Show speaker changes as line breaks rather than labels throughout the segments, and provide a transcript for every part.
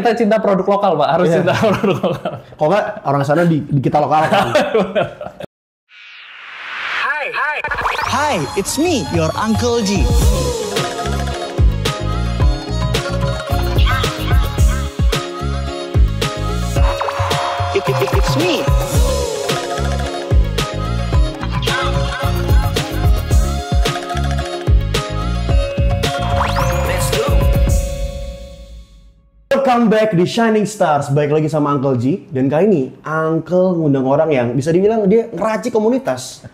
kita cinta produk lokal, Pak. Harus cinta produk lokal.
Kok nggak orang sana di kita lokal kan?
Hi, it's me, your Uncle G. It's me.
Welcome back di Shining Stars. Baik lagi sama Uncle G. Dan kali ini Uncle ngundang orang yang bisa dibilang dia ngeracik komunitas.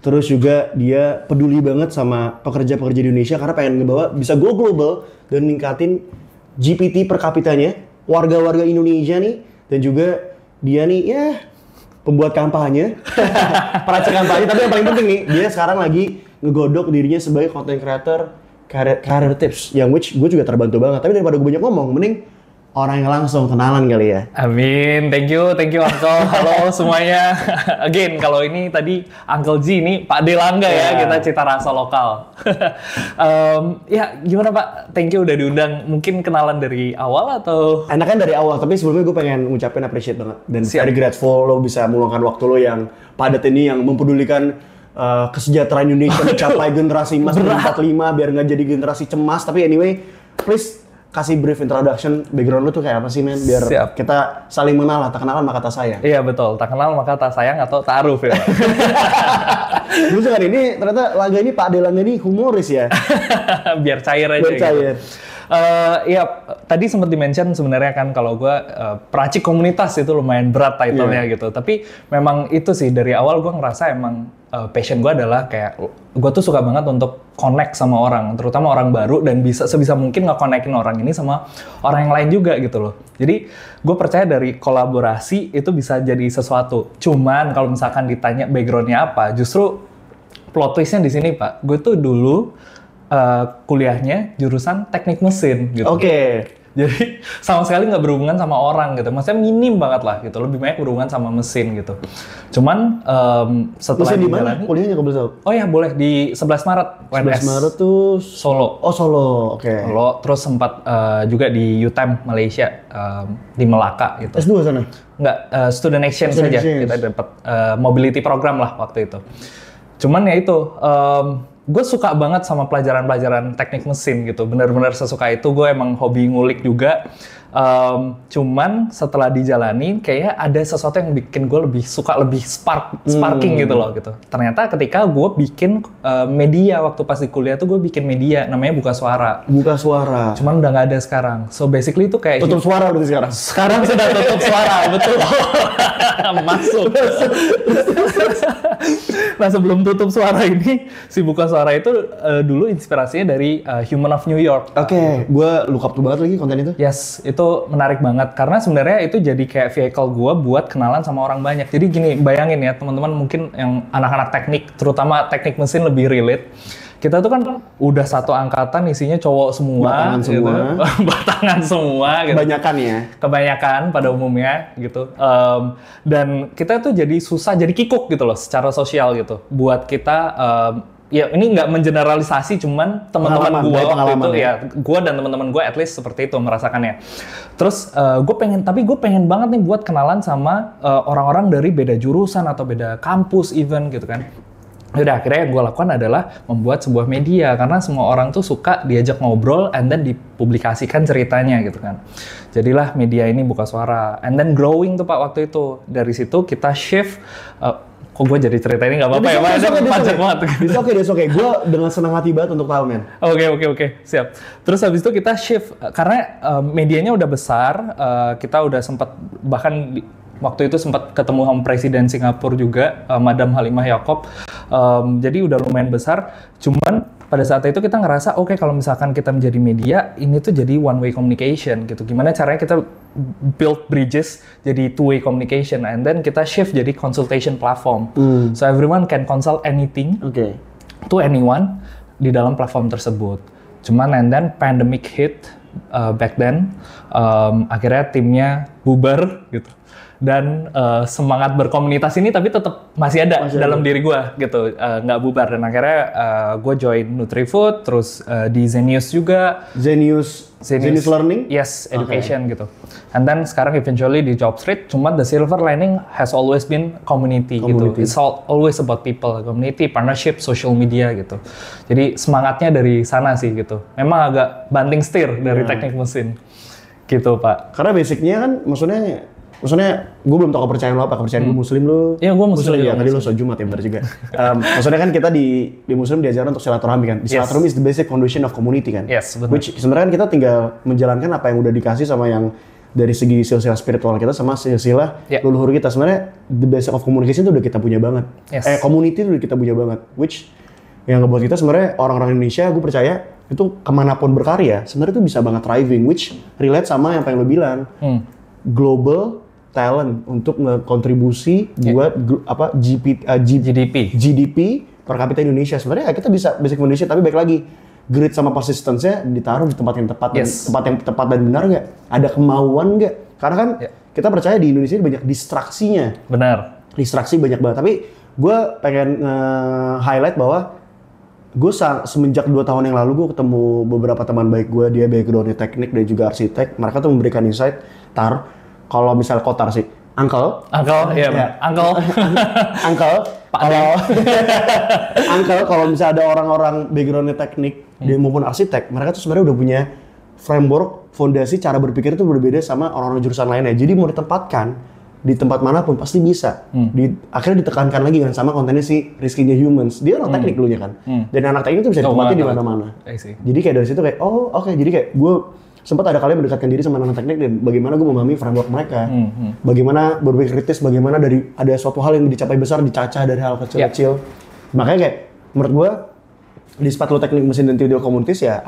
Terus juga dia peduli banget sama pekerja-pekerja di Indonesia karena pengen ngebawa bisa go global dan ningkatin GPT per kapitanya warga-warga Indonesia nih. Dan juga dia nih ya pembuat kampanye, peracik kampanye. Tapi yang paling penting nih, dia sekarang lagi ngegodok dirinya sebagai content creator career tips. Yang which gue juga terbantu banget. Tapi daripada gue banyak ngomong, mending orang yang langsung kenalan kali ya.
Amin, thank you Uncle. Halo semuanya. Again, kalau ini tadi Uncle G, ini Pak Delangga ya, kita cita rasa lokal. Ya gimana Pak? Thank you udah diundang. Mungkin kenalan dari awal atau?
Enakan dari awal, tapi sebelumnya gue pengen ngucapin appreciate banget. Dan very grateful lo bisa meluangkan waktu lo yang padat ini, yang mempedulikan kesejahteraan Indonesia mencapai generasi emas 45 biar nggak jadi generasi cemas. Tapi anyway, please kasih brief introduction, background lu tuh kayak apa sih men? Biar kita saling mengenal lah, tak kenalan maka tak sayang.
Iya betul, tak kenal maka tak sayang atau ta'aruf ya.
Lucu kan ini, ternyata laga ini Pak Delangga ini humoris ya.
Biar cair aja.
Biar cair.
Gitu. Iya, tadi sempat di-mention sebenarnya kan kalau gue peracik komunitas itu lumayan berat title-nya gitu. Tapi memang itu sih dari awal gue ngerasa emang passion gue adalah kayak gue tuh suka banget untuk connect sama orang, terutama orang baru dan bisa sebisa mungkin nge-connectin orang ini sama orang yang lain juga gitu loh. Jadi gue percaya dari kolaborasi itu bisa jadi sesuatu. Cuman kalau misalkan ditanya background-nya apa, justru plot twist-nya di sini Pak. Gue tuh dulu kuliahnya jurusan teknik mesin gitu.
Oke.
Jadi sama sekali nggak berhubungan sama orang gitu. Maksudnya minim banget lah gitu. Lebih banyak berhubungan sama mesin gitu. Cuman setelah
mesin di mana?
dijalani,
Kuliahnya nggak boleh tahu.
oh ya boleh di 11 Maret.
11 Maret tuh
Solo.
Oh Solo, oke.
Solo, terus sempat juga di UTM Malaysia di Melaka gitu.
S2 sana?
Nggak, student exchange saja. Kita dapat mobility program lah waktu itu. Cuman ya itu, gue suka banget sama pelajaran-pelajaran teknik mesin gitu. Bener-bener sesuka itu. Gue emang hobi ngulik juga. Cuman setelah dijalani, kayaknya ada sesuatu yang bikin gue lebih suka, lebih sparking gitu loh gitu. Ternyata ketika gue bikin media waktu pas di kuliah tuh gue bikin media namanya Buka Suara.
Buka Suara.
Cuman udah nggak ada sekarang. So basically itu kayak
tutup suara berarti sekarang.
Sekarang sudah tutup suara, betul. Masuk. Nah sebelum tutup suara ini, si Buka Suara itu dulu inspirasinya dari Human of New York.
Oke, gue look up tuh banget lagi konten itu.
Yes, itu menarik banget karena sebenarnya itu jadi kayak vehicle gue buat kenalan sama orang banyak. Jadi gini, bayangin ya teman-teman mungkin yang anak-anak teknik, terutama teknik mesin lebih relate. Kita tuh kan udah satu angkatan isinya cowok semua,
batangan semua,
gitu. Batangan semua, gitu.
Kebanyakan ya.
Kebanyakan pada umumnya gitu. Dan kita tuh jadi susah, jadi kikuk gitu loh secara sosial gitu. Buat kita ya ini nggak mengeneralisasi, cuman teman-teman gue waktu itu ya, gue dan teman-teman gue at least seperti itu merasakannya. Terus gue pengen banget nih buat kenalan sama orang-orang dari beda jurusan atau beda kampus even gitu kan. Udah akhirnya yang gue lakukan adalah membuat sebuah media karena semua orang tuh suka diajak ngobrol and then dipublikasikan ceritanya gitu kan. Jadilah media ini Buka Suara and then growing tuh Pak waktu itu. Dari situ kita shift. Kok gue jadi cerita ini nggak apa-apa ya Pak? Panjang banget.
It's okay. Gue dengan senang hati banget untuk tahu men.
Oke, siap. Terus habis itu kita shift karena medianya udah besar. Kita udah sempat bahkan waktu itu sempat ketemu sama Presiden Singapura juga, Madam Halimah Yaakob. Jadi udah lumayan besar. Cuman pada saat itu kita ngerasa oke, kalau misalkan kita menjadi media, ini tuh jadi one way communication gitu. Gimana caranya kita build bridges jadi two way communication and then kita shift jadi consultation platform. So everyone can consult anything to anyone di dalam platform tersebut. Cuman and then pandemic hit back then, Akhirnya timnya bubar gitu. Dan semangat berkomunitas ini tapi tetap masih ada dalam diri gue gitu, nggak bubar. Dan akhirnya gue join Nutrifood, terus di Zenius juga.
Zenius Learning?
Yes, education gitu. And then sekarang eventually di JobStreet, cuma the silver lining has always been community. Gitu. It's always about people, community, partnership, social media gitu. Jadi semangatnya dari sana sih gitu. Memang agak banting setir dari teknik mesin gitu Pak.
Karena basicnya kan maksudnya gue belum tahu kepercayaan lo apa, kepercayaan gue muslim lo.
Iya, gue muslim
ya, tadi lo sholat Jumat ya benar juga. Maksudnya kan kita di muslim diajarkan untuk silaturahmi kan. Silaturahmi is the basic foundation of community kan.
Yes, benar.
Which sebenarnya kan kita tinggal menjalankan apa yang udah dikasih sama yang dari segi silsilah spiritual kita sama silsilah leluhur kita. Sebenarnya the basic of communication itu udah kita punya banget. Community itu udah kita punya banget. Which yang ngebuat kita sebenarnya orang-orang Indonesia, gue percaya itu kemanapun berkarya sebenarnya itu bisa banget thriving. Which relate sama yang pengen lo bilang. Global talent untuk ngekontribusi buat GDP per kapita Indonesia. Sebenarnya kita bisa basic Indonesia, tapi baik lagi grit sama persistence-nya ditaruh di tempat yang tepat, tempat yang tepat dan benar nggak? Ada kemauan nggak? Karena kan kita percaya di Indonesia banyak distraksinya.
Benar.
Distraksi banyak banget. Tapi gue pengen highlight bahwa gue semenjak 2 tahun yang lalu gue ketemu beberapa teman baik gue, dia background-nya teknik dan juga arsitek. Mereka tuh memberikan insight, kalau misal Kotar sih, Uncle,
iya.
Uncle, kalau misalnya ada orang-orang backgroundnya teknik dia maupun arsitek, mereka tuh sebenarnya udah punya framework, fondasi cara berpikir itu berbeda sama orang-orang jurusan lainnya. Jadi mau ditempatkan di tempat manapun pasti bisa. Akhirnya ditekankan lagi kan sama kontennya si Rizky-nya Humans. Dia orang teknik dulunya kan, dan anak teknik itu bisa ditempatin di mana-mana. Jadi kayak dari situ kayak, jadi kayak gue sempat ada kali mendekatkan diri sama anak teknik dan bagaimana gue memahami framework mereka, bagaimana berpikir kritis, bagaimana dari ada suatu hal yang dicapai besar dicacah dari hal kecil-kecil. Makanya kayak menurut gue di sepatu teknik mesin dan video komunitas ya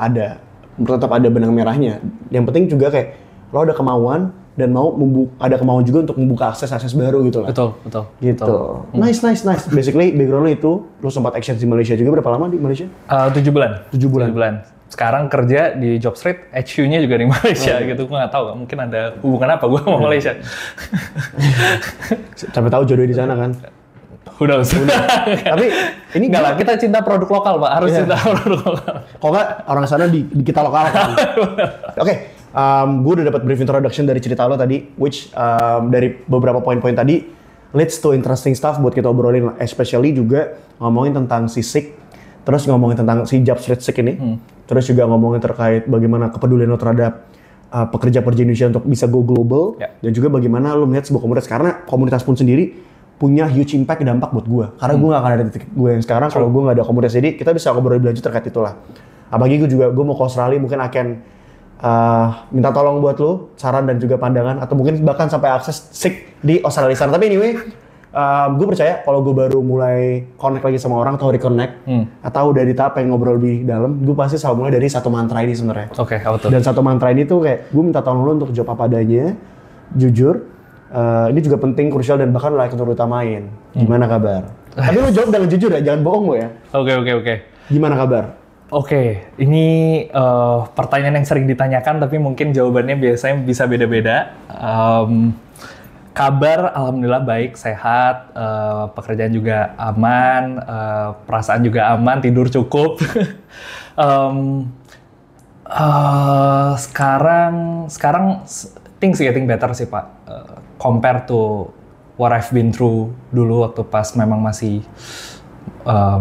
tetap ada benang merahnya. Yang penting juga kayak lo ada kemauan dan ada kemauan juga untuk membuka akses baru gitu lah.
Betul.
Gitu. Nice. Basically background lo itu, lo sempat action di Malaysia juga, berapa lama di Malaysia?
7 bulan.
7 bulan.
Sekarang kerja di JobStreet, HQ-nya juga di Malaysia gitu. Gue nggak tahu, mungkin ada hubungan apa gue sama Malaysia.
Sampai tahu jodoh di sana kan?
Udah.
Tapi ini
nggak lah, kita cinta produk lokal Pak, harus cinta produk lokal.
Kalau nggak orang sana di kita lokal kan? Oke, gue udah dapat brief introduction dari cerita lo tadi, which dari beberapa poin-poin tadi leads to interesting stuff buat kita obrolin, especially juga ngomongin tentang sisik, terus ngomongin tentang si JobStreet ini. Terus juga ngomongin terkait bagaimana kepedulian lo terhadap pekerja-pekerja Indonesia untuk bisa go global. Dan juga bagaimana lo melihat sebuah komunitas. Karena komunitas pun sendiri punya huge impact dampak buat gue. Karena gue gak akan ada di titik gue yang sekarang kalau gue gak ada komunitas. Jadi kita bisa ngobrol lebih lanjut terkait itulah. Apalagi gue mau ke Australia, mungkin akan minta tolong buat lo, saran dan juga pandangan. Atau mungkin bahkan sampai akses SIK di Australia sana. Tapi anyway, gue percaya kalau gue baru mulai connect lagi sama orang atau reconnect atau udah di tahap pengen ngobrol lebih dalam, gue pasti selalu mulai dari satu mantra ini sebenarnya.
Apa tuh? Dan
satu mantra ini tuh kayak gue minta tolong lo untuk jawab apa adanya, jujur. Ini juga penting, krusial dan bahkan layak untuk utamain. Gimana kabar? Tapi lo jawab dengan jujur ya, jangan bohong lo ya.
Oke.
Gimana kabar?
Oke, ini pertanyaan yang sering ditanyakan tapi mungkin jawabannya biasanya bisa beda-beda. Kabar alhamdulillah baik, sehat, pekerjaan juga aman, perasaan juga aman, tidur cukup. Sekarang things getting better sih Pak. Compare to what I've been through dulu waktu pas memang masih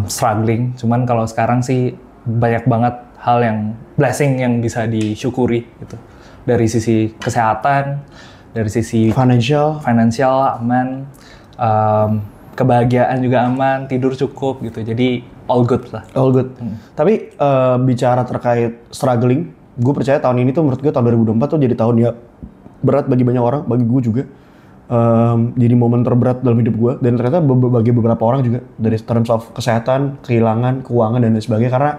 struggling. Cuman kalau sekarang sih banyak banget hal yang blessing yang bisa disyukuri gitu. Dari sisi kesehatan, dari sisi financial aman, kebahagiaan juga aman, tidur cukup gitu. Jadi all good lah.
All good. Tapi bicara terkait struggling, gue percaya tahun ini tuh menurut gue tahun 2024 tuh jadi tahun ya berat bagi banyak orang, bagi gue juga. Jadi momen terberat dalam hidup gue, dan ternyata bagi beberapa orang juga dari terms of kesehatan, kehilangan, keuangan dan lain sebagainya. Karena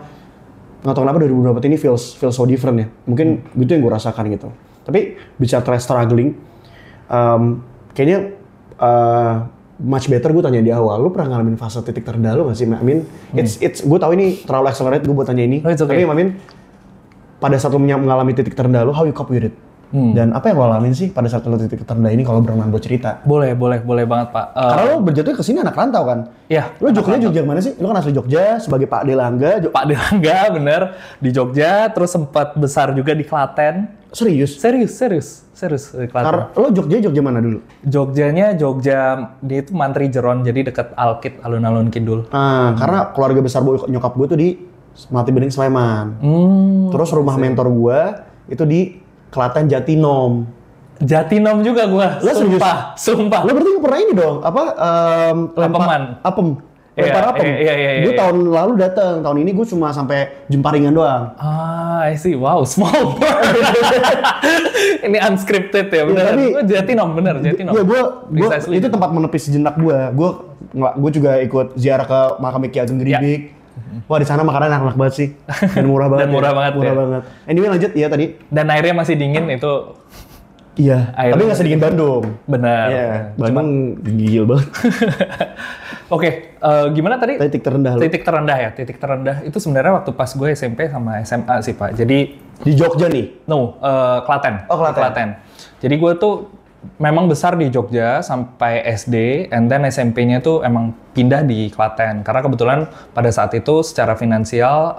nggak tahu kenapa 2024 ini feels so different ya. Mungkin gitu yang gue rasakan gitu. Tapi bicara terkait struggling, kayaknya much better gue tanya di awal. Lu pernah ngalamin fase titik terendah lu nggak sih? I mean, gue tahu ini terlalu accelerate gue buat tanya ini.
Okay.
Tapi I mean, pada saat lu mengalami titik terendah lu, how you cope with it? Dan apa yang lo alamin sih pada saat lo titik terendah ini kalau berenang buat cerita?
Boleh banget Pak.
Karena lo berjatuhnya ke sini anak rantau kan?
Iya.
Lo Jogja mana sih? Lo kan asli Jogja sebagai Pak Delangga.
Pak Delangga bener di Jogja, terus sempat besar juga di Klaten.
Serius
di Klaten.
Lo Jogja mana dulu?
Jogja dia itu Mantri Jeron, jadi deket Alkit, alun-alun Kidul.
Karena keluarga besar nyokap gue tuh di Melati Bening Sleman. Terus rumah mentor gue itu di Klaten Jatinom
juga gua.
Lo
Sumpah.
Lo berarti pernah ini dong,
Lempar apem.
Gue tahun lalu datang, tahun ini gue cuma sampai Jemparingan doang.
I see. Wow, small world. Ini unscripted ya, bener. Jatinom.
Iya, gue itu tempat menepis sejenak gue. Gue juga ikut ziarah ke makam Ki Ageng Geribik. Wah, di sana makanan enak banget sih. Dan murah banget.
Murah banget.
Anyway, lanjut ya tadi.
Dan airnya masih dingin itu.
Iya, tapi nggak sedingin Bandung.
Benar.
Iya, Bandung gigil banget.
Oke, gimana tadi?
Titik terendah
Titik terendah itu sebenarnya waktu pas gue SMP sama SMA sih Pak. Jadi
di Jogja nih?
No, Klaten.
Klaten.
Jadi gue tuh memang besar di Jogja sampai SD, and then SMP-nya tuh emang pindah di Klaten. Karena kebetulan pada saat itu secara finansial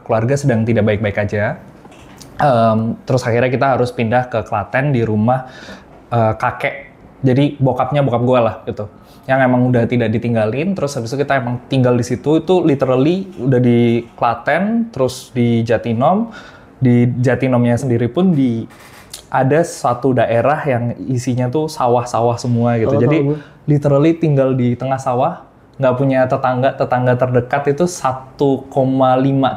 keluarga sedang tidak baik-baik aja. Terus akhirnya kita harus pindah ke Klaten di rumah kakek. Jadi bokap gue lah gitu. Yang emang udah tidak ditinggalin, terus habis itu kita emang tinggal di situ. Itu literally udah di Klaten, terus di Jatinom. Di Jatinomnya sendiri pun ada suatu daerah yang isinya tuh sawah-sawah semua gitu. Jadi literally tinggal di tengah sawah, nggak punya tetangga terdekat itu 1,5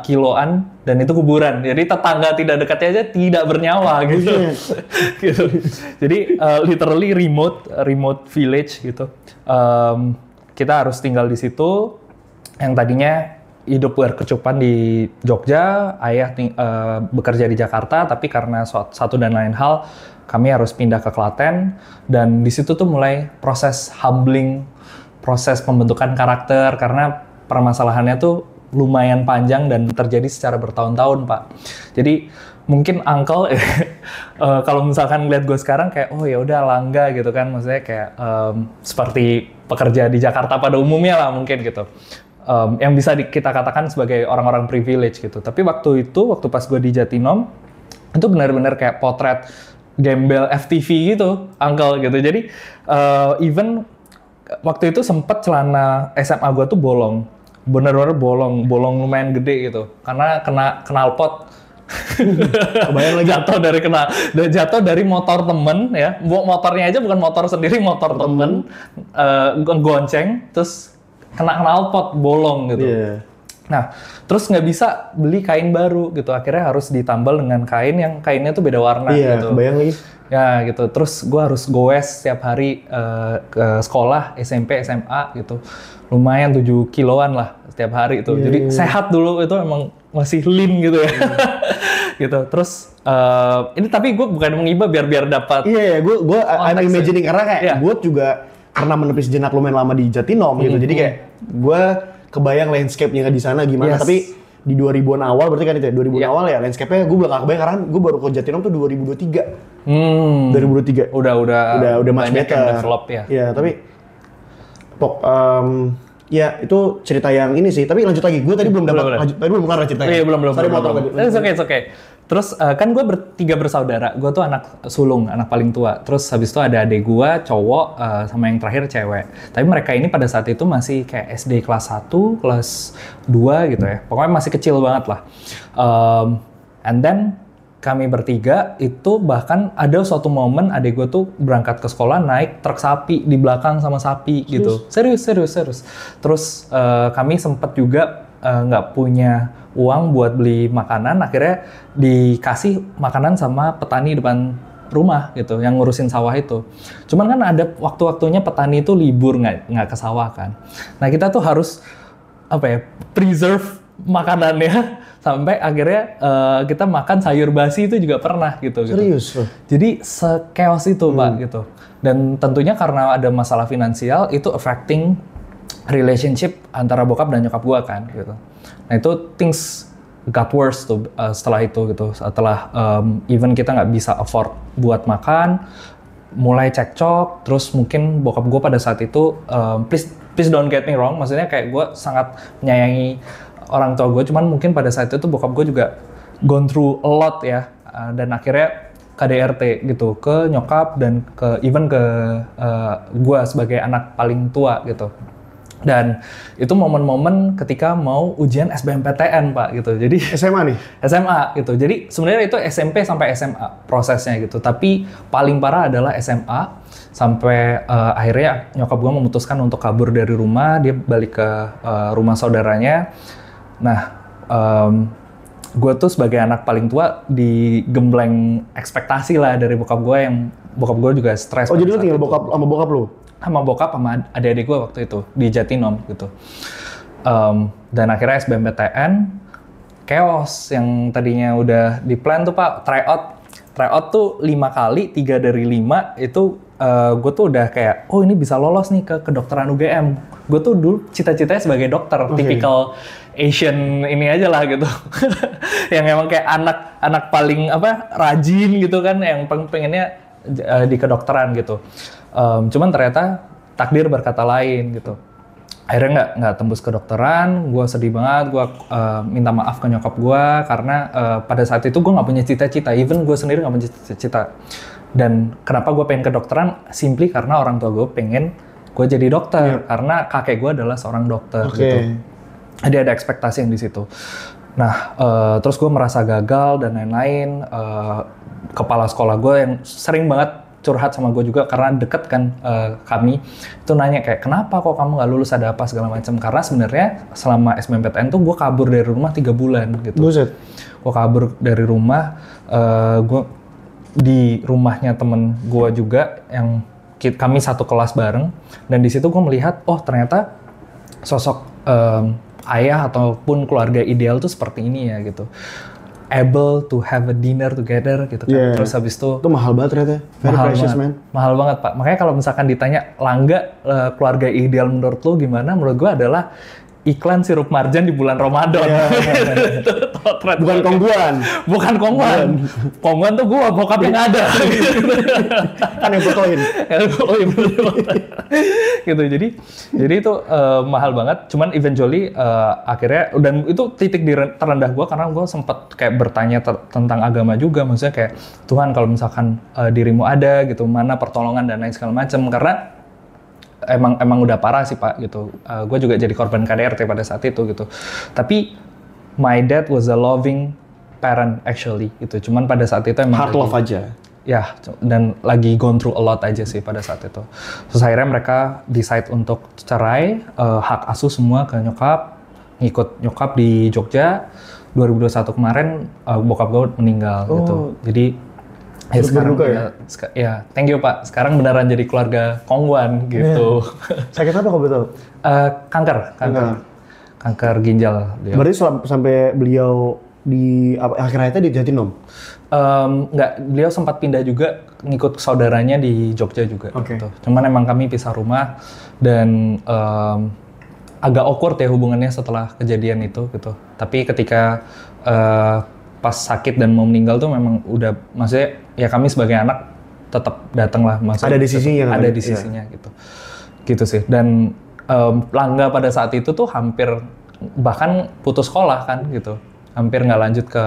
kiloan dan itu kuburan. Jadi tetangga tidak dekatnya aja tidak bernyawa gitu. Gitu. Jadi literally remote village gitu. Kita harus tinggal di situ. Yang tadinya hidup berkecukupan di Jogja, ayah bekerja di Jakarta, tapi karena satu dan lain hal kami harus pindah ke Klaten, dan di situ tuh mulai proses humbling, proses pembentukan karakter, karena permasalahannya tuh lumayan panjang dan terjadi secara bertahun-tahun Pak. Jadi mungkin Uncle kalau misalkan lihat gue sekarang kayak oh ya udah Langga gitu kan, maksudnya kayak seperti pekerja di Jakarta pada umumnya lah mungkin gitu. Yang bisa kita katakan sebagai orang-orang privilege gitu. Tapi waktu pas gue di Jatinom, itu benar-benar kayak potret gembel FTV gitu, Uncle gitu. Jadi even waktu itu sempet celana SMA gue tuh bolong. Benar-benar bolong lumayan gede gitu. Karena kena knalpot.
Kebayang lagi
jatuh dari motor temen ya. Motornya aja bukan motor sendiri, motor temen. Gonceng, terus kena knalpot bolong gitu.
Yeah.
Nah, terus nggak bisa beli kain baru gitu. Akhirnya harus ditambal dengan kain yang kainnya tuh beda warna gitu.
Kebayang lagi.
Ya gitu. Terus gue harus goes setiap hari ke sekolah, SMP, SMA gitu. Lumayan 7 kiloan lah setiap hari itu. Jadi sehat dulu itu emang masih lean gitu ya. Gitu. Terus ini tapi gue bukan menghibah biar dapat.
Iya, I'm imagining karena kayak gue juga pernah menepis jenak lumayan lama di Jatinom gitu. Jadi kayak gue kebayang landscape-nya di sana gimana. Tapi di 2000-an awal berarti kan itu ya, 2000-an awal ya landscape-nya gue belum kebayang karena gue baru ke Jatinom tuh 2023. 2023. Udah much better.
Develop ya.
Iya, tapi ya itu cerita yang ini sih. Tapi lanjut lagi. Gue tadi belum kelar ceritanya.
Iya, belum.
Sorry motong tadi.
It's okay. Terus kan gue bertiga bersaudara. Gue tuh anak sulung, anak paling tua. Terus habis itu ada adik gue cowok sama yang terakhir cewek. Tapi mereka ini pada saat itu masih kayak SD kelas 1, kelas 2 gitu ya. Pokoknya masih kecil banget lah. And then kami bertiga itu bahkan ada suatu momen adik gue tuh berangkat ke sekolah naik truk sapi di belakang sama sapi gitu. Serius. Terus kami sempat juga nggak punya uang buat beli makanan, akhirnya dikasih makanan sama petani depan rumah gitu, yang ngurusin sawah itu. Cuman kan ada waktu-waktunya petani itu libur nggak ke sawah kan. Nah kita tuh harus preserve makanannya sampai akhirnya kita makan sayur basi itu juga pernah gitu.
Serius?
Jadi se-chaos itu Pak gitu. Dan tentunya karena ada masalah finansial itu affecting relationship antara bokap dan nyokap gua kan gitu. Nah itu things got worse tuh setelah itu gitu. Setelah even kita nggak bisa afford buat makan, mulai cekcok. Terus mungkin bokap gue pada saat itu, please don't get me wrong, maksudnya kayak gue sangat menyayangi orang tua gue, cuman mungkin pada saat itu bokap gue juga gone through a lot ya, dan akhirnya KDRT gitu ke nyokap dan ke even ke gue sebagai anak paling tua gitu. Dan itu momen-momen ketika mau ujian SBMPTN Pak gitu. Jadi
SMA nih?
SMA gitu. Jadi sebenarnya itu SMP sampai SMA prosesnya gitu. Tapi paling parah adalah SMA sampai akhirnya nyokap gue memutuskan untuk kabur dari rumah. Dia balik ke rumah saudaranya. Nah, gue tuh sebagai anak paling tua digembleng ekspektasi lah dari bokap gue, yang bokap gue juga stres.
Oh jadi lu tinggal sama bokap lu?
Sama bokap sama adik-adik gue waktu itu di Jatinom gitu. Dan akhirnya SBMPTN chaos, yang tadinya udah di plan tuh Pak, tryout tuh 5 kali, 3 dari 5 itu gue tuh udah kayak, oh ini bisa lolos nih ke kedokteran UGM. Gue tuh dulu cita-citanya sebagai dokter, typical Asian ini aja lah gitu. Yang emang kayak anak paling rajin gitu kan, yang pengennya di kedokteran gitu. Cuman ternyata takdir berkata lain gitu. Akhirnya nggak tembus kedokteran, gue sedih banget, gue minta maaf ke nyokap gue karena pada saat itu gue nggak punya cita-cita, even gue sendiri nggak punya cita-cita. Dan kenapa gue pengen kedokteran? Simply karena orang tua gue pengen gue jadi dokter, karena kakek gue adalah seorang dokter gitu. Jadi ada ekspektasi yang di situ. Nah, terus gue merasa gagal dan lain-lain. Kepala sekolah gue yang sering banget curhat sama gue juga karena deket kan kami, itu nanya kayak kenapa kok kamu nggak lulus, ada apa segala macam. Karena sebenarnya selama SBMPTN tuh gue kabur dari rumah 3 bulan gitu.
Buset.
Gue kabur dari rumah, gue di rumahnya temen gue juga yang kami satu kelas bareng, dan di situ gue melihat oh ternyata sosok ayah ataupun keluarga ideal tuh seperti ini ya gitu. Able to have a dinner together gitu kan. Terus habis itu
mahal banget ternyata. Very precious man.
Mahal banget Pak. Makanya kalau misalkan ditanya Langga keluarga ideal menurut lo gimana? Menurut gue adalah iklan sirup marjan di bulan Ramadan.
Bukan kongguan.
Bukan kongguan. Kongguan tuh gue bokapnya nggak ada.
Kan yang fotoin.
Gitu. Jadi itu mahal banget. Cuman eventually akhirnya, dan itu titik terendah gue karena gue sempat kayak bertanya tentang agama juga. Maksudnya kayak Tuhan kalau misalkan dirimu ada gitu, mana pertolongan dan lain segala macam. Karena emang udah parah sih Pak gitu. Gue juga jadi korban KDRT pada saat itu gitu. Tapi my dad was a loving parent actually gitu. Cuman pada saat itu emang
hard love aja.
Ya, dan lagi gone through a lot aja sih pada saat itu. Terus akhirnya mereka decide untuk cerai, hak asuh semua ke nyokap, ngikut nyokap di Jogja. 2021 kemarin bokap gue meninggal gitu. Jadi ya sekarang ya thank you Pak. Sekarang beneran jadi keluarga kongguan gitu.
Sakit apa kok betul?
Kanker ginjal. Dia.
Berarti sampai beliau di akhir hayatnya di Jatinom?
Nggak, beliau sempat pindah juga ngikut saudaranya di Jogja juga. Gitu. Cuman emang kami pisah rumah dan agak awkward ya hubungannya setelah kejadian itu gitu. Tapi ketika pas sakit dan mau meninggal tuh memang udah, maksudnya ya kami sebagai anak tetap datang lah, maksudnya
ada di sisinya
ada di sisinya gitu sih. Dan Langga pada saat itu tuh hampir bahkan putus sekolah kan gitu, hampir nggak lanjut ke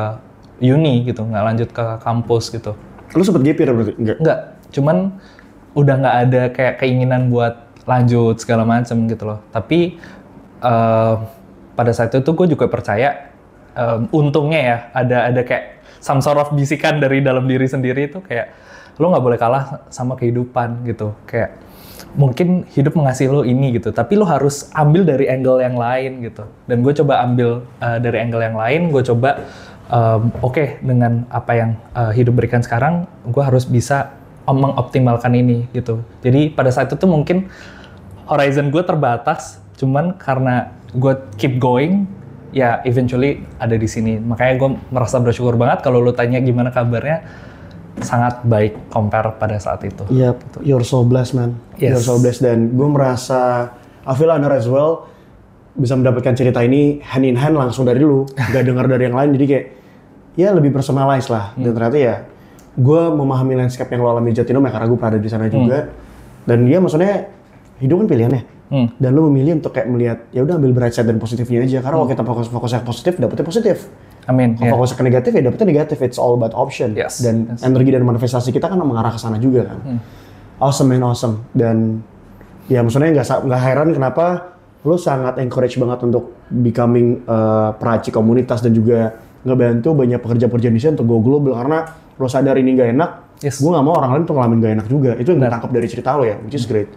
uni gitu, nggak lanjut ke kampus gitu.
Lu sempet gap year berarti?
Enggak, cuman udah nggak ada kayak keinginan buat lanjut segala macam gitu loh. Tapi pada saat itu gue juga percaya, untungnya ya ada kayak some sort of bisikan dari dalam diri sendiri itu kayak lo nggak boleh kalah sama kehidupan gitu. Kayak mungkin hidup mengasih lo ini gitu, tapi lo harus ambil dari angle yang lain gitu. Dan gue coba ambil dari angle yang lain, gue coba oke, dengan apa yang hidup berikan sekarang, gue harus bisa mengoptimalkan ini gitu. Jadi pada saat itu mungkin horizon gue terbatas, cuman karena gue keep going, ya eventually ada di sini. Makanya gue merasa bersyukur banget. Kalau lo tanya gimana kabarnya, sangat baik compare pada saat itu.
Iya, you're so blessed man.
Yes.
You're so blessed, dan gue merasa I feel honored as well. bisa mendapatkan cerita ini hand in hand langsung dari lu, gak dengar dari yang lain, jadi kayak ya lebih personalized lah. Dan ternyata ya gue memahami landscape yang lo alami di Jatinome karena gue pernah ada di sana juga. Dan dia maksudnya hidup kan pilihannya. Dan lo memilih untuk kayak melihat ya udah ambil bright side dan positifnya aja. Karena kalau kita fokusnya positif, dapetnya positif.
Amin.
Kalau fokusnya ke negatif ya dapetnya negatif. It's all about option. Dan energi dan manifestasi kita kan mengarah ke sana juga kan. Awesome man, awesome. Dan ya maksudnya nggak heran kenapa lo sangat encourage banget untuk becoming peracik komunitas dan juga ngebantu banyak pekerja-pekerja Indonesia untuk go global karena lo sadar ini nggak enak. Gue nggak mau orang lain tuh ngalamin gak enak juga. Itu yang ditangkap dari cerita lo ya, which is great.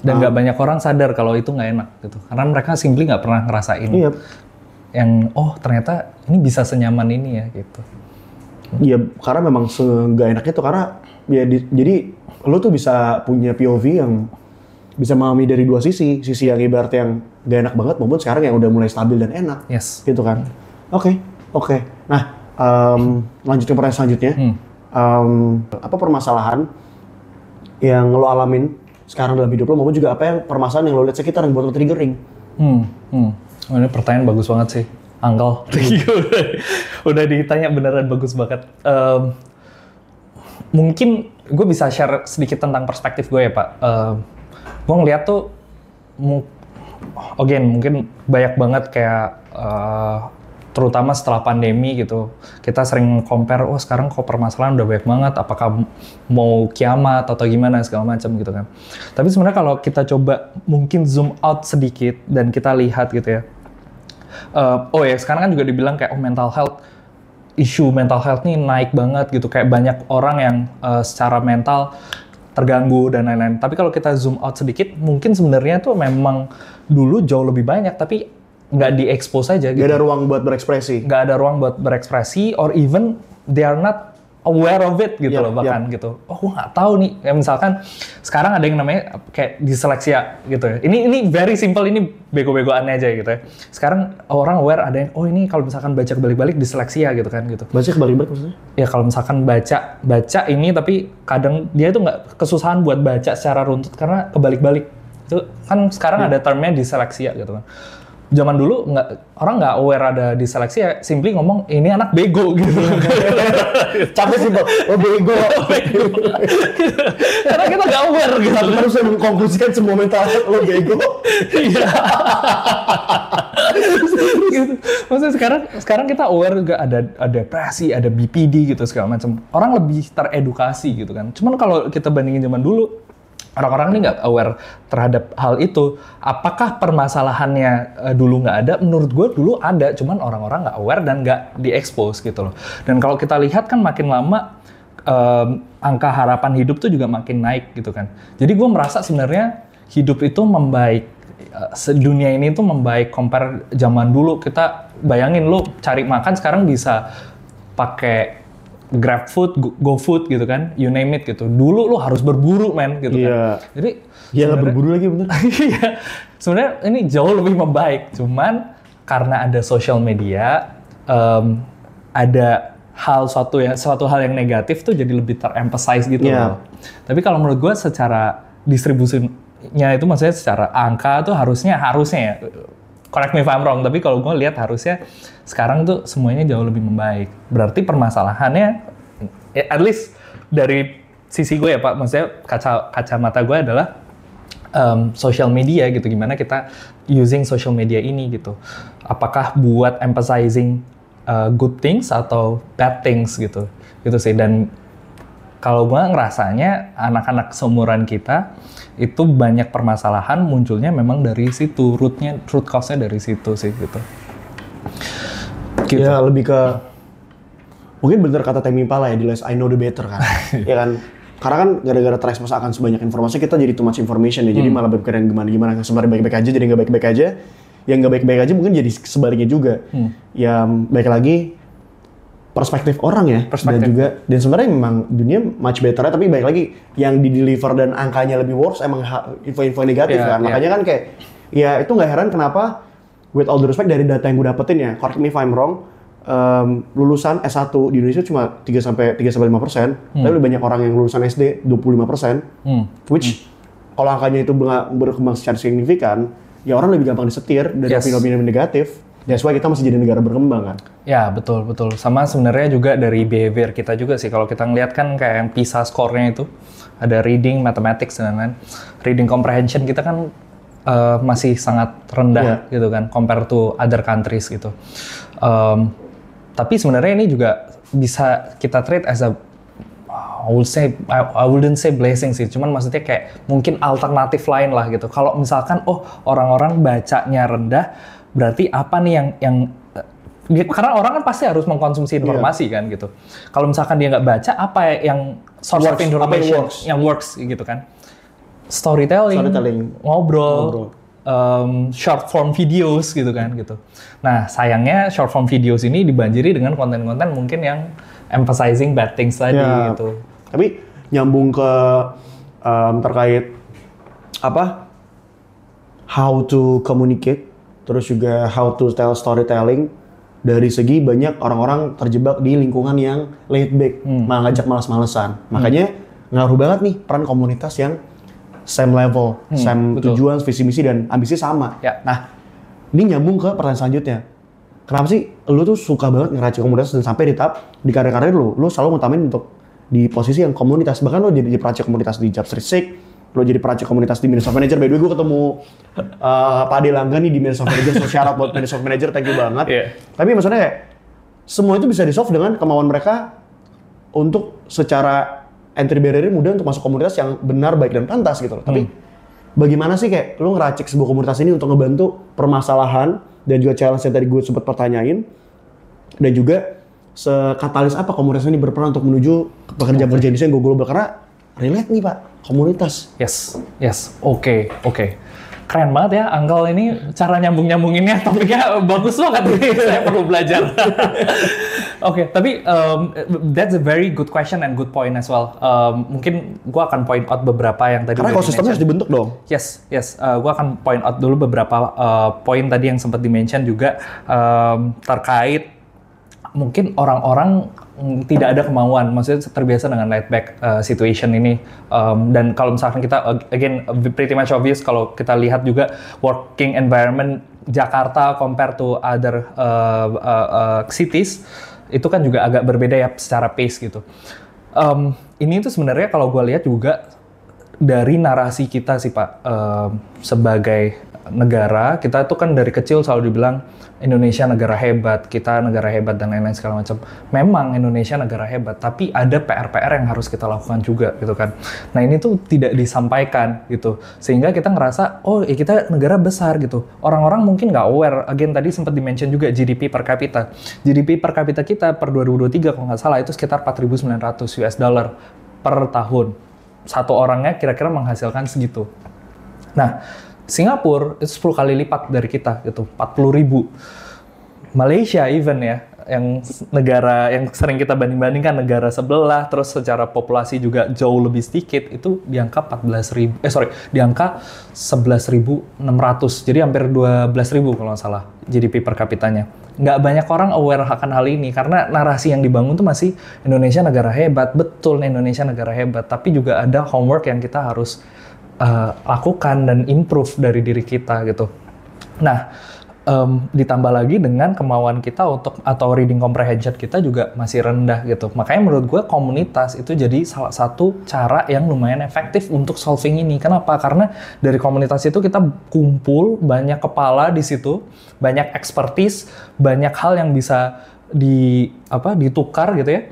Dan nggak banyak orang sadar kalau itu nggak enak gitu, karena mereka simply nggak pernah ngerasain. Yang ternyata ini bisa senyaman ini ya gitu.
Iya, karena memang nggak enak itu karena ya jadi lo tuh bisa punya POV yang bisa memahami dari dua sisi yang ibaratnya yang gak enak banget maupun sekarang yang udah mulai stabil dan enak. Gitu kan. Oke. Nah, lanjut ke pertanyaan selanjutnya. Apa permasalahan yang lo alamin sekarang dalam hidup lo, maupun juga apa yang permasalahan yang lo lihat sekitar yang buat lo triggering?
Ini pertanyaan bagus banget sih, Uncle. udah ditanya beneran bagus banget. Mungkin gue bisa share sedikit tentang perspektif gue ya Pak. Gue ngeliat tuh, mungkin banyak banget kayak terutama setelah pandemi gitu, kita sering compare, sekarang kok permasalahan udah banyak banget, apakah mau kiamat atau gimana segala macam gitu kan. Tapi sebenarnya kalau kita coba mungkin zoom out sedikit dan kita lihat gitu ya, sekarang kan juga dibilang kayak isu mental health nih naik banget gitu, kayak banyak orang yang secara mental terganggu dan lain-lain. Tapi kalau kita zoom out sedikit, mungkin sebenarnya tuh memang dulu jauh lebih banyak, tapi nggak di-expose aja gitu.
Nggak ada ruang buat berekspresi.
Nggak ada ruang buat berekspresi, or even they are not aware of it gitu loh bahkan gitu. Gue nggak tahu nih. Kayak misalkan sekarang ada yang namanya kayak diseleksia gitu ya. Ini very simple, ini bego-begoannya aja gitu ya. Sekarang orang aware ada yang, ini kalau misalkan baca kebalik-balik diseleksia gitu kan gitu.
Baca kebalik-balik maksudnya?
Ya kalau misalkan baca ini tapi kadang dia itu nggak kesusahan buat baca secara runtut karena kebalik-balik. Itu kan sekarang ada termnya diseleksia gitu kan. Zaman dulu orang nggak aware ada diseleksi ya, simply ngomong ini anak bego gitu.
Capek sih bang, bego.
Karena kita nggak aware gitu.
Tapi harus mengkonklusikan semua mental lo bego.
Iya. Gitu. Maksudnya sekarang kita aware juga ada depresi, ada BPD gitu segala macam. Orang lebih teredukasi gitu kan. Cuman kalau kita bandingin zaman dulu, orang-orang ini nggak aware terhadap hal itu. Apakah permasalahannya dulu nggak ada? Menurut gue dulu ada, cuman orang-orang nggak aware dan nggak di-expose gitu loh. Dan kalau kita lihat kan makin lama angka harapan hidup tuh juga makin naik gitu kan. Jadi gue merasa sebenarnya hidup itu membaik. Dunia ini tuh membaik compare zaman dulu. Kita bayangin lu cari makan sekarang bisa pakai GrabFood, GoFood gitu kan, you name it gitu. Dulu lu harus berburu men gitu kan. Jadi
nggak berburu lagi bener.
Iya, sebenarnya ini jauh lebih membaik. Cuman karena ada social media, ada suatu hal yang negatif tuh jadi lebih teremphasize gitu loh. Tapi kalau menurut gue secara distribusinya itu maksudnya secara angka tuh harusnya ya. Correct me if I'm wrong, tapi kalau gue lihat harusnya sekarang tuh semuanya jauh lebih membaik. Berarti permasalahannya, at least dari sisi gue ya Pak, maksudnya kacamata gue adalah social media gitu. Gimana kita using social media ini gitu. Apakah buat emphasizing good things atau bad things gitu. Gitu sih. Dan kalau gue ngerasanya anak-anak seumuran kita itu banyak permasalahan munculnya memang dari situ, root cause-nya dari situ sih gitu.
Ya lebih ke mungkin bener kata Tame Impala ya, the less I know the better kan. Ya kan, karena kan gara-gara terekspos akan sebanyak informasi kita jadi too much information ya, jadi malah berpikir yang gimana sebenarnya baik-baik aja jadi nggak baik-baik aja, yang nggak baik-baik aja mungkin jadi sebaliknya juga. Ya baik lagi perspektif orang ya, dan sebenarnya memang dunia much better tapi baik lagi yang di deliver dan angkanya lebih worse emang info-info negatif kan. Makanya kan kayak ya itu nggak heran kenapa with all the respect dari data yang gue dapetin ya, correct me if I'm wrong, lulusan S1 di Indonesia cuma 3-5%, tapi lebih banyak orang yang lulusan SD 25%, which kalau angkanya itu berkembang secara signifikan, ya orang lebih gampang disetir dari opini-opini negatif. That's why kita masih jadi negara berkembang kan.
Ya betul. Sama sebenarnya juga dari behavior kita juga sih. Kalau kita ngeliat kan kayak yang PISA score-nya itu ada reading, mathematics dan lain-lain. Reading comprehension kita kan masih sangat rendah gitu kan, compare to other countries gitu. Tapi sebenarnya ini juga bisa kita treat as a I wouldn't say blessing sih, cuman maksudnya kayak mungkin alternatif lain lah gitu. Kalau misalkan orang-orang bacanya rendah, berarti apa nih yang karena orang kan pasti harus mengkonsumsi informasi kan gitu. Kalau misalkan dia nggak baca, apa yang source of information yang works gitu kan? Storytelling, ngobrol. Short form videos gitu kan gitu. Nah sayangnya short form videos ini dibanjiri dengan konten-konten mungkin yang emphasizing bad things tadi gitu.
Tapi nyambung ke terkait how to communicate, terus juga how to tell storytelling. Dari segi banyak orang-orang terjebak di lingkungan yang laid back, malah ngajak malas-malesan. Makanya ngaruh banget nih peran komunitas yang same level, same tujuan, visi misi dan ambisi sama.
Ya.
Nah, ini nyambung ke pertanyaan selanjutnya. Kenapa sih lu tuh suka banget ngeracik komunitas dan sampai di tahap di karir-karir lu selalu ngutamain untuk di posisi yang komunitas. Bahkan lu jadi peracik komunitas di Job Street Sick, lu jadi peracik komunitas di Ministry of Manager. By the way, gue ketemu Pak Ade Langga nih di Ministry of Manager, so shout out buat Ministry of Manager, thank you banget.
Yeah.
Tapi maksudnya kayak semua itu bisa di-solve dengan kemauan mereka untuk secara entry barrier mudah untuk masuk komunitas yang benar, baik, dan pantas gitu loh. Tapi bagaimana sih kayak lu ngeracik sebuah komunitas ini untuk ngebantu permasalahan dan juga challenge yang tadi gue sempat pertanyain, dan juga sekatalis apa komunitas ini berperan untuk menuju pekerja-pekerja Indonesia yang go global, karena relate nih Pak, komunitas.
Yes. Oke. Keren banget ya, Uncle ini cara nyambung-nyambunginnya, topiknya bagus banget ini, saya perlu belajar. Oke, tapi that's a very good question and good point as well. Mungkin gue akan point out beberapa yang tadi.
Karena ekosistemnya harus dibentuk dong.
Yes. Gue akan point out dulu beberapa poin tadi yang sempat di-mention juga terkait mungkin orang-orang tidak ada kemauan, maksudnya terbiasa dengan laid back situation ini, dan kalau misalkan kita again pretty much obvious kalau kita lihat juga working environment Jakarta compare to other cities itu kan juga agak berbeda ya secara pace gitu. Ini tuh sebenarnya kalau gue lihat juga dari narasi kita sih Pak, sebagai negara kita tuh kan dari kecil selalu dibilang Indonesia negara hebat, kita negara hebat dan lain-lain segala macam. Memang Indonesia negara hebat, tapi ada PR-PR yang harus kita lakukan juga gitu kan. Nah ini tuh tidak disampaikan gitu, sehingga kita ngerasa kita negara besar gitu. Orang-orang mungkin nggak aware. Again tadi sempat di-mention juga GDP per kapita. GDP per kapita kita per 2023 kalau nggak salah itu sekitar 4.900 US dollar per tahun. Satu orangnya kira-kira menghasilkan segitu. Nah Singapura itu 10 kali lipat dari kita gitu, 40.000. Malaysia even ya, yang negara yang sering kita banding-bandingkan negara sebelah, terus secara populasi juga jauh lebih sedikit, itu di angka 11.600, jadi hampir 12.000 kalau nggak salah GDP per kapitanya. Nggak banyak orang aware akan hal ini, karena narasi yang dibangun tuh masih Indonesia negara hebat, betul Indonesia negara hebat, tapi juga ada homework yang kita harus lakukan dan improve dari diri kita gitu. Nah, ditambah lagi dengan kemauan kita atau reading comprehension kita juga masih rendah gitu. Makanya menurut gue komunitas itu jadi salah satu cara yang lumayan efektif untuk solving ini. Kenapa? Karena dari komunitas itu kita kumpul banyak kepala di situ, banyak expertise, banyak hal yang bisa ditukar gitu ya.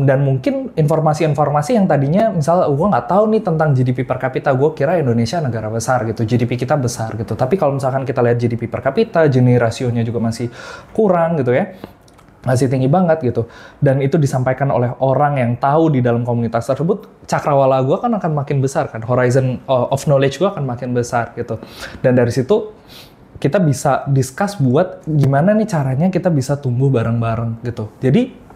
Dan mungkin informasi-informasi yang tadinya misal gue nggak tahu nih tentang GDP per kapita, gue kira Indonesia negara besar gitu, GDP kita besar gitu, tapi kalau misalkan kita lihat GDP per kapita, Gini rasionya juga masih kurang gitu ya, masih tinggi banget gitu, dan itu disampaikan oleh orang yang tahu di dalam komunitas tersebut, cakrawala gue kan akan makin besar kan, horizon of knowledge gue akan makin besar gitu, dan dari situ kita bisa discuss buat gimana nih caranya kita bisa tumbuh bareng-bareng gitu. Jadi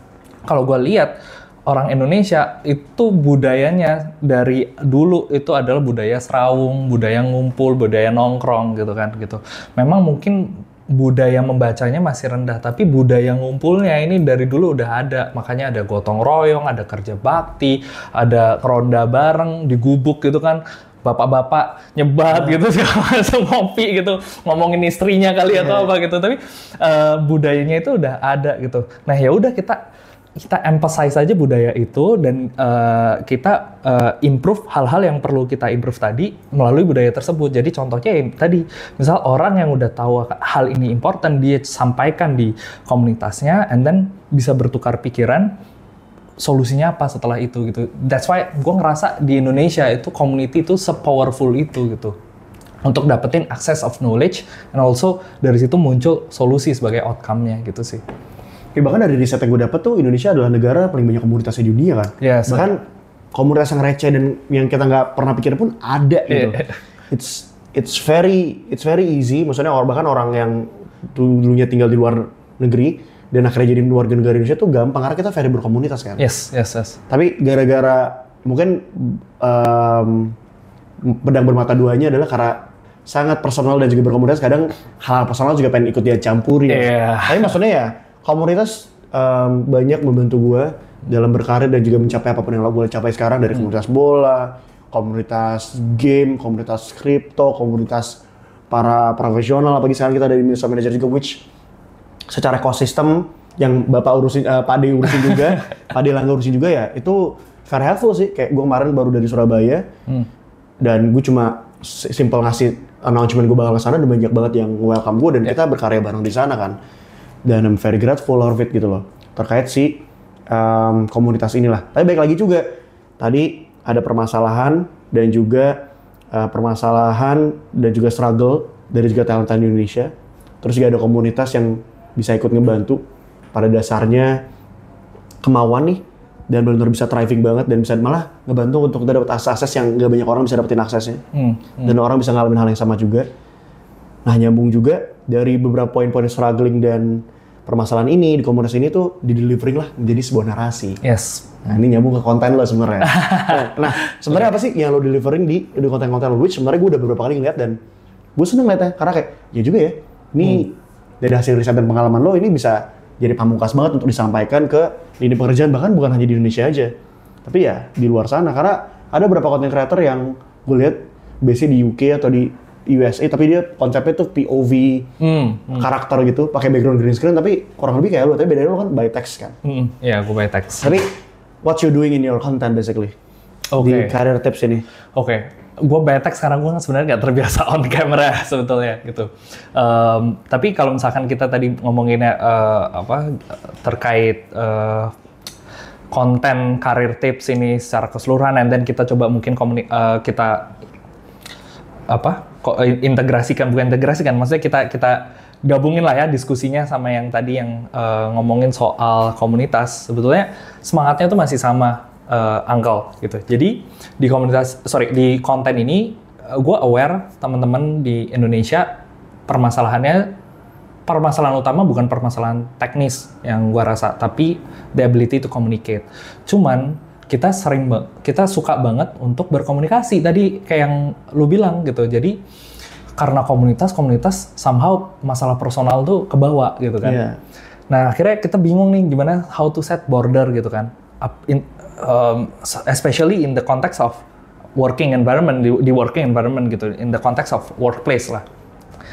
kalau gue lihat orang Indonesia itu budayanya dari dulu itu adalah budaya serawung, budaya ngumpul, budaya nongkrong gitu kan gitu. Memang mungkin budaya membacanya masih rendah, tapi budaya ngumpulnya ini dari dulu udah ada. Makanya ada gotong royong, ada kerja bakti, ada ronda bareng di gubuk gitu kan. bapak-bapak nyebat gitu segala macam ngopi gitu, ngomongin istrinya kali atau apa gitu. Tapi budayanya itu udah ada gitu. Nah ya udah kita emphasize aja budaya itu dan kita improve hal-hal yang perlu kita improve tadi melalui budaya tersebut. Jadi contohnya yang tadi, misal orang yang udah tahu hal ini important, dia sampaikan di komunitasnya, and then bisa bertukar pikiran, solusinya apa setelah itu gitu. That's why gue ngerasa di Indonesia itu community itu se-powerful itu gitu. Untuk dapetin access of knowledge, and also dari situ muncul solusi sebagai outcome-nya gitu sih.
Ya, bahkan dari riset yang gue dapet tuh Indonesia adalah negara paling banyak komunitasnya di dunia kan.
Yes.
Bahkan komunitas yang receh dan yang kita nggak pernah pikir pun ada gitu. It's very easy. Maksudnya bahkan orang yang dulunya tinggal di luar negeri dan akhirnya jadi warga negara Indonesia tuh gampang karena kita very berkomunitas kan.
Yes.
Tapi gara-gara mungkin pedang bermata duanya adalah karena sangat personal dan juga berkomunitas, kadang hal personal juga pengen ikut dia campuri. Tapi maksudnya ya komunitas banyak membantu gue dalam berkarir dan juga mencapai apapun yang gue capai sekarang, dari komunitas bola, komunitas game, komunitas kripto, komunitas para profesional, apalagi sekarang kita dari Minister Manager juga, which secara ekosistem yang Bapak urusin, Pak Ade urusin juga, Pak Ade Langga urusin juga ya, itu very helpful sih. Kayak gue kemarin baru dari Surabaya, dan gue cuma simple ngasih announcement gue bakal ke sana, dan banyak banget yang welcome gue, dan kita berkarya bareng di sana kan. Dan I'm very grateful of it gitu loh, terkait si komunitas inilah. Tapi baik lagi juga, tadi ada permasalahan dan juga struggle dari juga talenta di Indonesia. Terus juga ada komunitas yang bisa ikut ngebantu, pada dasarnya kemauan nih, dan benar-benar bisa thriving banget, dan bisa malah ngebantu untuk kita dapat akses yang nggak banyak orang bisa dapetin aksesnya. Dan orang bisa ngalamin hal yang sama juga. Nah, nyambung juga dari beberapa poin-poin struggling dan permasalahan ini di komunitas ini tuh di-delivering lah menjadi sebuah narasi.
Yes.
Nah, ini nyambung ke konten lo sebenarnya. Nah, sebenarnya apa sih yang lo delivering di konten-konten lo? Which sebenarnya gue udah beberapa kali ngeliat dan gue seneng liatnya, karena kayak ya juga ya, ini dari hasil riset dan pengalaman lo ini bisa jadi pamungkas banget untuk disampaikan ke lini pekerjaan, bahkan bukan hanya di Indonesia aja, tapi ya di luar sana. Karena ada beberapa content creator yang gue lihat biasanya di UK atau di USA, tapi dia konsepnya tuh POV karakter gitu, pakai background green screen, tapi kurang lebih kayak lo, tapi bedanya lo kan by text kan.
Iya, gue by text.
Tapi what you doing in your content basically di career tips ini?
Gue by text karena gue sebenarnya nggak terbiasa on camera sebetulnya gitu. Tapi kalau misalkan kita tadi ngomonginnya terkait konten career tips ini secara keseluruhan, and then kita coba mungkin integrasikan, maksudnya kita gabungin lah ya diskusinya sama yang tadi yang ngomongin soal komunitas. Sebetulnya semangatnya tuh masih sama, Uncle gitu. Jadi di konten ini gue aware teman-teman di Indonesia permasalahan utama bukan permasalahan teknis yang gue rasa, tapi the ability to communicate. Cuman kita suka banget untuk berkomunikasi tadi kayak yang lu bilang gitu. Jadi karena komunitas somehow masalah personal tuh kebawa gitu kan. Nah, akhirnya kita bingung nih gimana how to set border gitu kan. Especially in the context of working environment, di working environment gitu, in the context of workplace lah.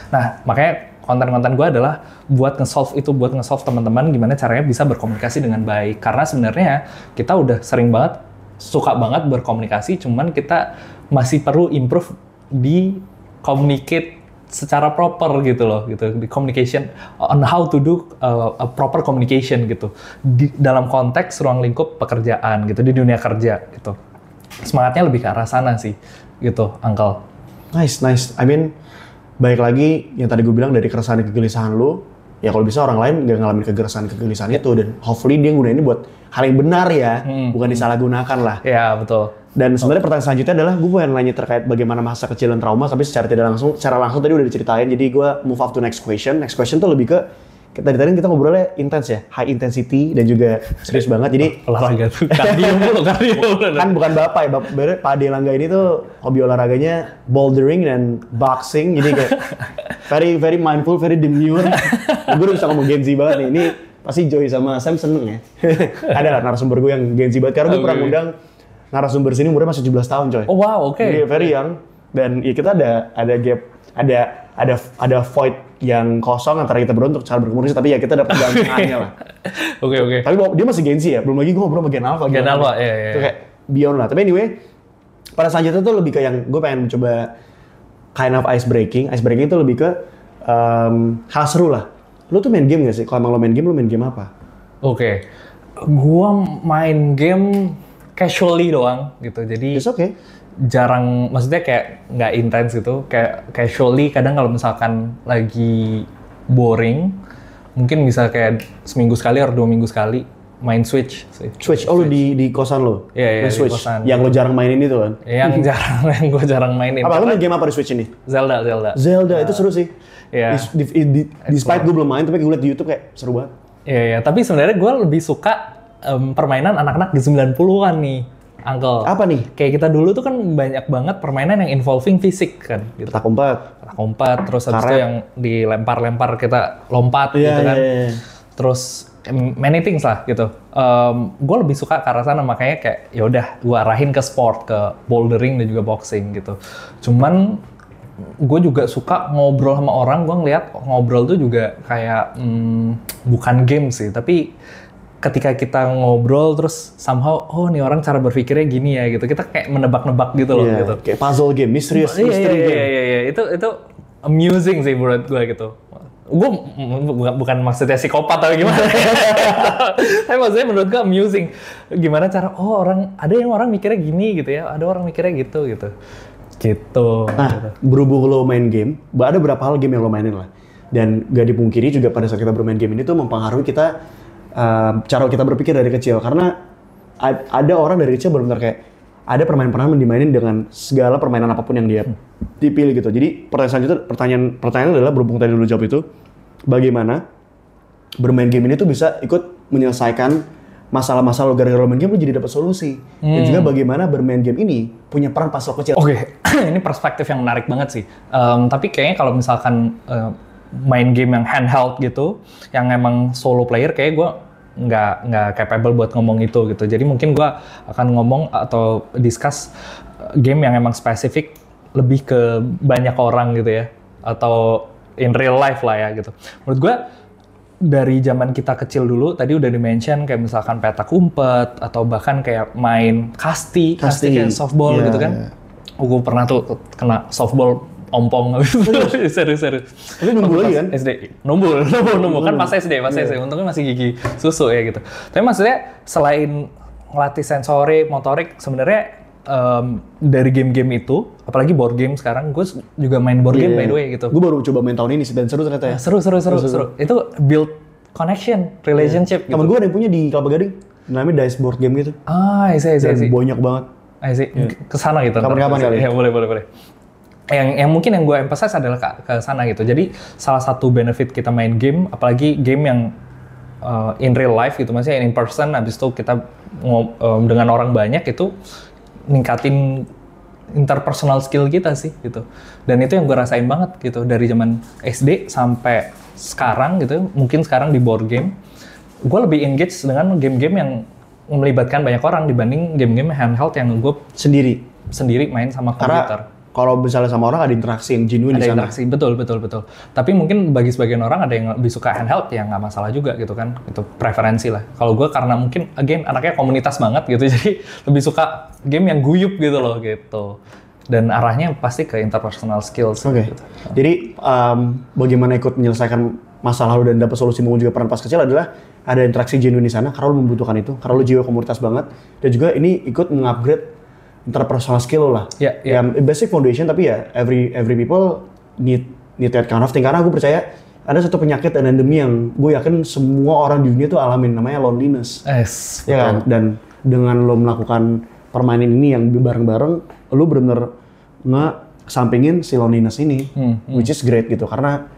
Nah, makanya konten-konten gue adalah buat nge-solve teman-teman gimana caranya bisa berkomunikasi dengan baik. Karena sebenarnya kita udah suka banget berkomunikasi, cuman kita masih perlu improve di communicate secara proper gitu loh, gitu, di communication, on how to do a proper communication gitu di dalam konteks ruang lingkup pekerjaan gitu, di dunia kerja gitu. Semangatnya lebih ke arah sana sih gitu, Uncle.
Nice. I mean, baik lagi yang tadi gue bilang dari keresahan dan kegelisahan lo, ya kalau bisa orang lain nggak ngalamin kegelisahan itu, dan hopefully dia gunain ini buat hal yang benar ya, bukan disalahgunakan lah.
Ya, betul.
Dan sebenarnya pertanyaan selanjutnya adalah gue pengen nanya terkait bagaimana masa kecil dan trauma, tapi secara langsung tadi udah diceritain. Jadi gue move up to next question. Next question tuh lebih ke tadi kita ngobrolnya intens ya, high intensity dan juga serius banget. Jadi
olahraga tuh kardio.
Kan bukan bapak ya, Pak Ade Langga ini tuh hobi olahraganya bouldering dan boxing. Jadi kayak very mindful, very demure. Gue udah bisa ngomong Gen Z banget nih. Ini pasti Joy sama Sam seneng ya. Ada lah narasumber gue yang Gen Z banget, karena gue pernah ngundang narasumber sini umurnya masih 17 tahun coy.
Oh wow, oke.
Jadi very young. Dan ya kita ada gap, ada void yang kosong antara kita berdua untuk cara berkomunikasi, tapi ya kita dapat jalan tengahnya lah.
Oke.
Tapi dia masih Gen Z ya, belum lagi gue ngobrol sama Gen Alpha.
Gen Alpha, iya.
Itu kayak beyond lah. Tapi anyway, pada selanjutnya tuh lebih ke yang gue pengen coba kind of ice breaking. Ice breaking itu lebih ke hal seru lah. Lu tuh main game gak sih? Kalau emang lo main game, lu main game apa?
Oke. Gua main game casually doang gitu. Jadi
It's okay.
jarang, maksudnya kayak nggak intens gitu, kayak casually. Kadang kalau misalkan lagi boring, mungkin bisa kayak seminggu sekali atau 2 minggu sekali main Switch sih.
Switch, oh lu di kosan lo?
Iya,
Main
di
Switch.
kosan.
Yang lo jarang mainin itu kan?
Yang gue jarang mainin.
Apa, lo main game apa di Switch ini?
Zelda.
Zelda, itu seru sih.
Iya.
Despite gue belum main, tapi gue liat di YouTube kayak seru banget.
Iya. Tapi sebenarnya gue lebih suka permainan anak-anak di 90-an nih, Uncle.
Apa nih?
Kayak kita dulu tuh kan banyak banget permainan yang involving fisik kan. Gitu.
Petak umpet.
Terus habis itu yang dilempar-lempar kita lompat gitu kan.
Iya.
Terus many things lah gitu. Gue lebih suka ke arah sana, makanya kayak ya udah gue arahin ke sport, ke bouldering dan juga boxing gitu. Cuman gue juga suka ngobrol sama orang. Gue ngeliat ngobrol tuh juga kayak bukan game sih, tapi ketika kita ngobrol terus somehow nih orang cara berpikirnya gini ya gitu. Kita kayak menebak-nebak gitu loh gitu.
Kayak puzzle game, mystery game.
Iya. Itu amusing sih menurut gue gitu. Gue bukan maksudnya psikopat atau gimana. Tapi maksudnya menurut gue amusing. Gimana cara ada yang orang mikirnya gini gitu ya, ada orang mikirnya gitu.
Nah, berhubung lo main game, ada berapa hal game yang lo mainin lah. Dan gak dipungkiri juga pada saat kita bermain game ini tuh mempengaruhi kita cara kita berpikir dari kecil. Karena ada orang dari kecil benar-benar kayak ada permainan-permainan yang dimainin dengan segala permainan apapun yang dia dipilih gitu. Jadi pertanyaan adalah berhubung tadi dulu jawab itu, bagaimana bermain game ini tuh bisa ikut menyelesaikan masalah-masalah lo gara-gara lo main game lo jadi dapat solusi. Dan juga bagaimana bermain game ini punya peran pas lo kecil.
Oke. Ini perspektif yang menarik banget sih. Tapi kayaknya kalau misalkan main game yang handheld gitu, yang emang solo player, kayak gue nggak capable buat ngomong itu gitu. Jadi mungkin gue akan ngomong atau discuss game yang emang spesifik lebih ke banyak orang gitu ya, atau in real life lah ya gitu. Menurut gue dari zaman kita kecil dulu tadi udah di-mention kayak misalkan petak umpet atau bahkan kayak main kasti kayak softball gitu kan. Gue pernah tuh kena softball ompong. serius.
Tapi nunggu lagi kan?
SD. Nunggu kan pas SD. Untungnya masih gigi susu ya gitu. Tapi maksudnya selain ngelatih sensori, motorik, sebenarnya dari game-game itu, apalagi board game sekarang, gue juga main board game by the way gitu.
Gue baru coba main tahun ini sih dan seru ternyata ya.
Seru. Itu build connection, relationship gitu.
Temen gue ada yang punya di Kelapa Gading, namanya Dice Board Game gitu.
I see.
Dan banyak banget.
I see. Kesana gitu.
Kapan-kapan kali.
Ya boleh. Yang mungkin yang gue emphasize adalah ke sana gitu. Jadi salah satu benefit kita main game, apalagi game yang in real life gitu, maksudnya in person, habis itu kita dengan orang banyak itu ningkatin interpersonal skill kita sih gitu. Dan itu yang gue rasain banget gitu dari zaman SD sampai sekarang gitu. Mungkin sekarang di board game, gue lebih engage dengan game-game yang melibatkan banyak orang dibanding game-game handheld yang gue sendiri main sama komputer.
Kalau misalnya sama orang ada interaksi yang genuine di sana.
Ada interaksi, betul. Tapi mungkin bagi sebagian orang ada yang lebih suka handheld, ya nggak masalah juga gitu kan. Itu preferensi lah. Kalau gue karena mungkin, again, anaknya komunitas banget gitu, jadi lebih suka game yang guyup gitu loh gitu. Dan arahnya pasti ke interpersonal skills.
Oke.
Gitu.
Jadi bagaimana ikut menyelesaikan masalah lo dan dapat solusi maupun juga peran pas kecil adalah ada interaksi genuine di sana karena lo membutuhkan itu, karena lo jiwa komunitas banget. Dan juga ini ikut mengupgrade interpersonal skill lo lah. Ya, basic foundation, tapi ya every people need that kind of thing. Karena gue percaya ada satu penyakit dan endemi yang gue yakin semua orang di dunia tuh alamin, namanya loneliness.
Yes,
ya kan? Dan dengan lo melakukan permainan ini yang bareng-bareng, lo bener-bener nge-sampingin si loneliness ini, which is great gitu. Karena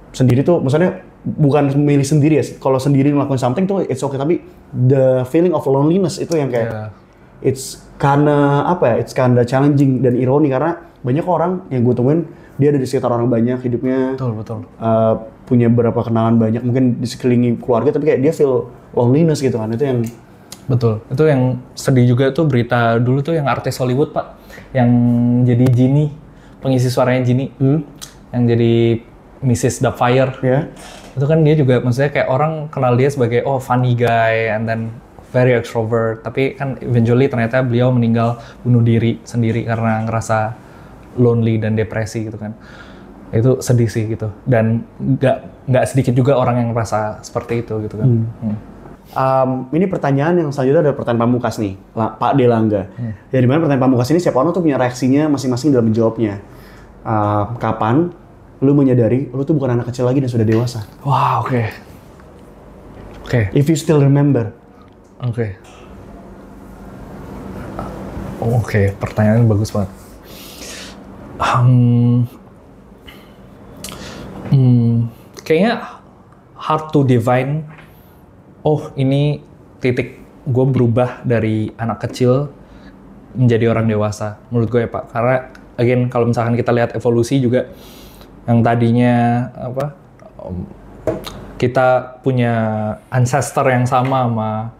sendiri tuh, maksudnya bukan milih sendiri ya. Kalau sendiri ngelakuin something tuh it's okay, tapi the feeling of loneliness itu yang kayak it's kinda challenging dan ironi karena banyak orang yang gue temuin dia ada di sekitar orang banyak hidupnya.
Betul.
Punya beberapa kenalan banyak, mungkin di sekeliling keluarga, tapi kayak dia feel loneliness gitu kan. Itu yang
Betul. Itu yang sedih juga tuh berita dulu tuh yang artis Hollywood, Pak. Yang jadi Genie, pengisi suaranya Genie. Yang jadi Mrs. Doubtfire.
Ya.
Itu kan dia juga maksudnya kayak orang kenal dia sebagai funny guy and then very extrovert. Tapi kan eventually ternyata beliau meninggal bunuh diri sendiri karena ngerasa lonely dan depresi gitu kan. Itu sedih sih gitu. Dan nggak sedikit juga orang yang merasa seperti itu gitu kan.
Ini pertanyaan yang selanjutnya adalah pertanyaan pamungkas nih, Pak Delangga. Ya dimana pertanyaan pamungkas ini setiap orang tuh punya reaksinya masing-masing dalam menjawabnya. Kapan lu menyadari lu tuh bukan anak kecil lagi dan sudah dewasa?
Wah, oke.
If you still remember.
Oke, pertanyaan bagus banget. Kayaknya hard to define. Oh, ini titik gue berubah dari anak kecil menjadi orang dewasa. Menurut gue ya Pak, karena again kalau misalkan kita lihat evolusi juga, yang tadinya kita punya ancestor yang sama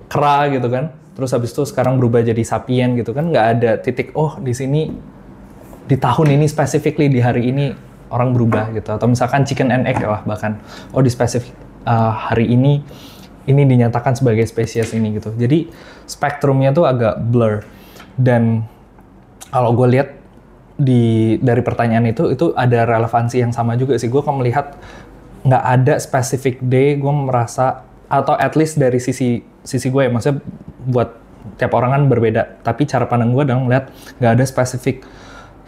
kera gitu kan, terus habis itu sekarang berubah jadi sapien gitu kan, nggak ada titik di sini di tahun ini specifically di hari ini orang berubah gitu, atau misalkan chicken and egg lah bahkan di spesifik hari ini dinyatakan sebagai spesies ini gitu. Jadi spektrumnya tuh agak blur. Dan kalau gue lihat dari pertanyaan itu ada relevansi yang sama juga sih. Gue kan melihat nggak ada specific day gue merasa, atau at least dari sisi gue ya, maksudnya buat tiap orang kan berbeda. Tapi cara pandang gue adalah melihat nggak ada specific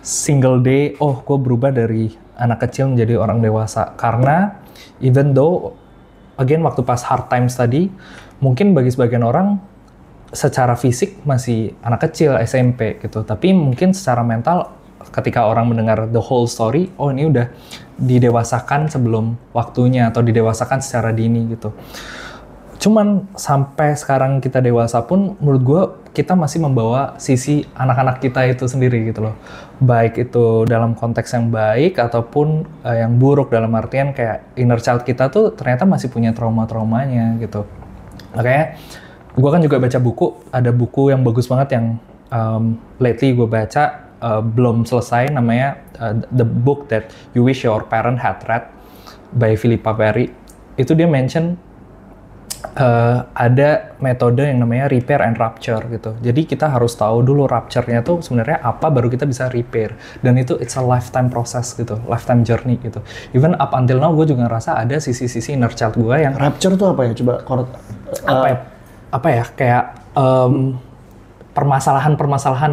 single day, gue berubah dari anak kecil menjadi orang dewasa. Karena even though again, waktu pas hard times tadi, mungkin bagi sebagian orang secara fisik masih anak kecil, SMP gitu. Tapi mungkin secara mental, ketika orang mendengar the whole story, ini udah didewasakan sebelum waktunya atau didewasakan secara dini gitu. Cuman sampai sekarang kita dewasa pun, menurut gue kita masih membawa sisi anak-anak kita itu sendiri gitu loh. Baik itu dalam konteks yang baik ataupun yang buruk, dalam artian kayak inner child kita tuh ternyata masih punya trauma-traumanya gitu. Makanya gue kan juga baca buku, ada buku yang bagus banget yang lately gue baca, belum selesai, namanya The Book That You Wish Your Parent Had Read by Philippa Perry. Itu dia mention ada metode yang namanya repair and rupture gitu. Jadi kita harus tahu dulu rupture-nya tuh sebenarnya apa, baru kita bisa repair. Dan itu it's a lifetime process gitu, lifetime journey gitu. Even up until now gue juga ngerasa ada sisi-sisi inner child gue yang
rupture tuh apa ya? Coba
kayak permasalahan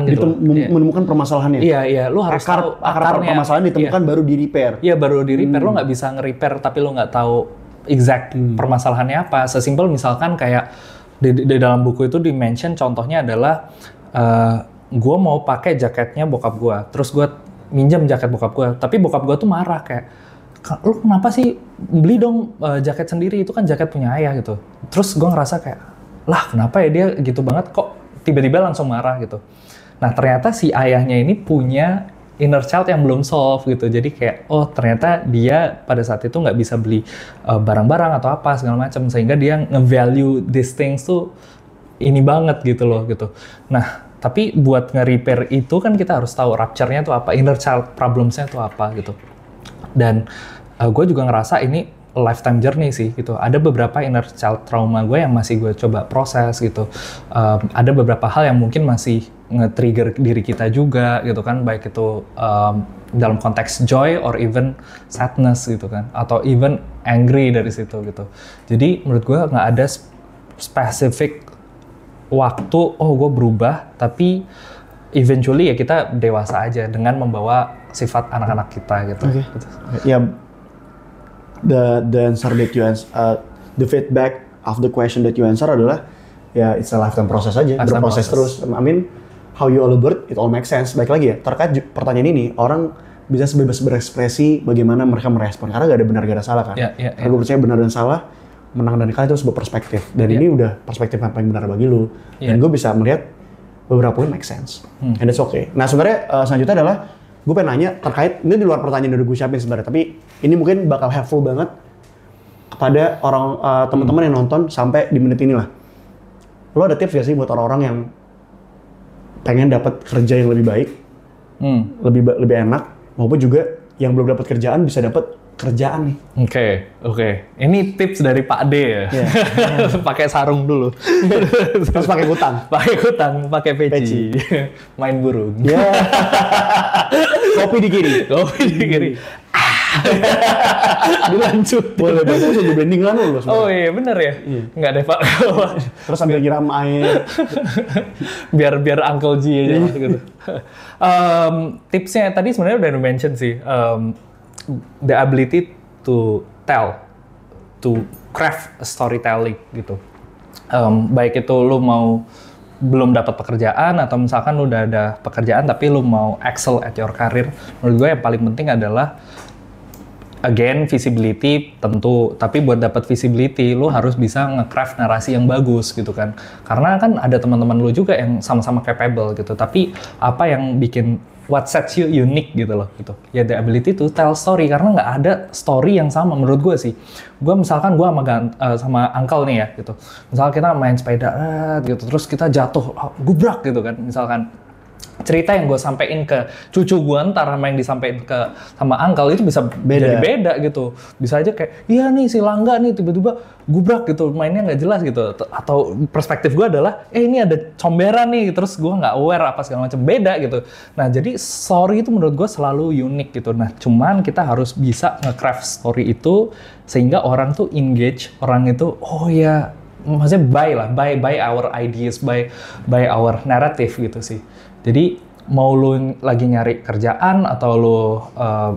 gitu.
Menemukan permasalahannya.
Iya, lu harus tahu
akar permasalahan ditemukan, baru di repair.
Iya, baru di repair. Lo nggak bisa nge-repair tapi lo nggak tahu exact permasalahannya apa. Sesimpel misalkan kayak di dalam buku itu di-mention contohnya adalah gue mau pakai jaketnya bokap gue, terus gue minjem jaket bokap gue, tapi bokap gue tuh marah kayak, lu kenapa sih beli dong jaket sendiri, itu kan jaket punya ayah gitu. Terus gue ngerasa kayak, lah kenapa ya dia gitu banget kok tiba-tiba langsung marah gitu. Nah ternyata si ayahnya ini punya inner child yang belum solve gitu. Jadi kayak, ternyata dia pada saat itu nggak bisa beli barang-barang atau apa segala macam, sehingga dia nge-value these things tuh ini banget gitu loh gitu. Nah, tapi buat nge-repair itu kan kita harus tahu rupture-nya tuh apa, inner child problems-nya tuh apa gitu. Dan gue juga ngerasa ini lifetime journey sih gitu. Ada beberapa inner child trauma gue yang masih gue coba proses gitu. Ada beberapa hal yang mungkin masih nge-trigger diri kita juga gitu kan, baik itu dalam konteks joy or even sadness gitu kan, atau even angry dari situ gitu. Jadi menurut gue nggak ada spesifik waktu gue berubah, tapi eventually ya kita dewasa aja dengan membawa sifat anak-anak kita gitu.
Okay. Gitu. Ya, the answer that you answer, the feedback of the question that you answer adalah ya it's a lifetime process aja, berproses terus. I mean, how you all bird, it all makes sense. Baik lagi ya, terkait pertanyaan ini, orang bisa sebebas berekspresi bagaimana mereka merespon, karena gak ada benar gak ada salah kan. Karena gue percaya benar dan salah, menang dan kalah itu sebuah perspektif. Dan ini udah perspektif yang paling benar bagi lu. Dan gue bisa melihat beberapa poin make sense. And that's okay. Nah sebenarnya selanjutnya adalah, gue pengen nanya terkait, ini di luar pertanyaan yang udah gue siapin sebenarnya, tapi ini mungkin bakal helpful banget kepada orang teman-teman yang nonton sampai di menit ini lah. lo ada tips gak sih buat orang-orang yang pengen dapat kerja yang lebih baik, lebih enak, maupun juga yang belum dapat kerjaan bisa dapat kerjaan nih?
Oke. Ini tips dari Pak D ya. Yeah. Pakai sarung dulu.
Terus pakai kutang.
Pakai peci. Main burung.
Yeah. Kopi di kiri.
Dilanjut.
Boleh bisa di branding kan lo.
Oh iya bener ya. Nggak deh Pak.
Terus sambil nyiram air.
biar Uncle G aja gitu. Tipsnya tadi sebenarnya udah mention sih. The ability to tell, to craft a storytelling gitu. Baik itu lu mau belum dapat pekerjaan atau misalkan lu udah ada pekerjaan tapi lu mau excel at your career. Menurut gue yang paling penting adalah again visibility tentu, tapi buat dapat visibility lu harus bisa nge-craft narasi yang bagus gitu kan. Karena kan ada teman-teman lu juga yang sama-sama capable gitu. Tapi apa yang bikin what sets you unique gitu loh gitu. Ya the ability to tell story, karena nggak ada story yang sama menurut gue sih. Gue misalkan gue sama uncle nih ya gitu. Misal kita main sepeda gitu, terus kita jatuh, gubrak gitu kan misalkan. Cerita yang gue sampein ke cucu gue ntar sama yang disampein ke sama uncle itu bisa jadi beda gitu. Bisa aja kayak, iya nih si Langga nih tiba-tiba gubrak gitu, mainnya nggak jelas gitu. Atau perspektif gue adalah, ini ada comberan nih, terus gue nggak aware apa segala macam, beda gitu. Nah jadi story itu menurut gue selalu unik gitu. Nah cuman kita harus bisa nge-craft story itu sehingga orang tuh engage, orang itu oh ya maksudnya buy our ideas, buy our narrative gitu sih. Jadi mau lu lagi nyari kerjaan atau lu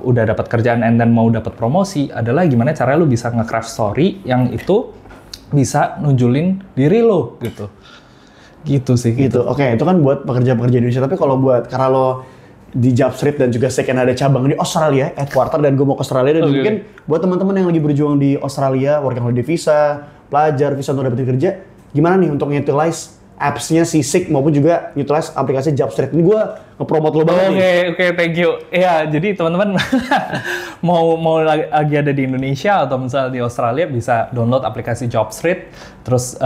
udah dapat kerjaan and then mau dapat promosi, adalah gimana caranya lu bisa nge-craft story yang itu bisa nunjulin diri lu gitu. Gitu sih.
Gitu. Oke, itu kan buat pekerja-pekerja Indonesia. Tapi kalau buat karena lo di Jobstreet dan juga second ada cabang di Australia, headquarter, dan gue mau ke Australia, dan mungkin buat teman-teman yang lagi berjuang di Australia, working holiday visa, pelajar, visa untuk dapetin kerja, gimana nih untuk utilize apps-nya si Seek maupun juga utilize aplikasi Jobstreet. Ini gue nge-promote lo banget nih.
Oke, thank you. Ya, jadi teman-teman mau lagi ada di Indonesia atau misalnya di Australia bisa download aplikasi Jobstreet. Terus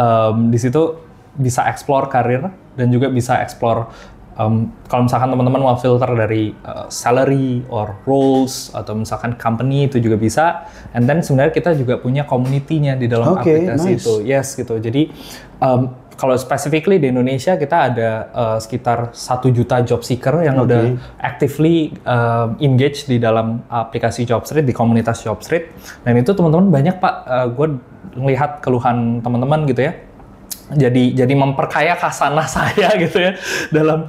di situ bisa explore karir dan juga bisa explore kalau misalkan teman-teman mau filter dari salary or roles atau misalkan company itu juga bisa. And then sebenarnya kita juga punya community-nya di dalam aplikasi itu. Yes gitu. Jadi kalau specifically di Indonesia kita ada sekitar 1 juta job seeker yang udah actively engage di dalam aplikasi Jobstreet, di komunitas Jobstreet. Dan itu teman-teman banyak Pak, gue ngelihat keluhan teman-teman gitu ya. Jadi memperkaya khasanah saya gitu ya dalam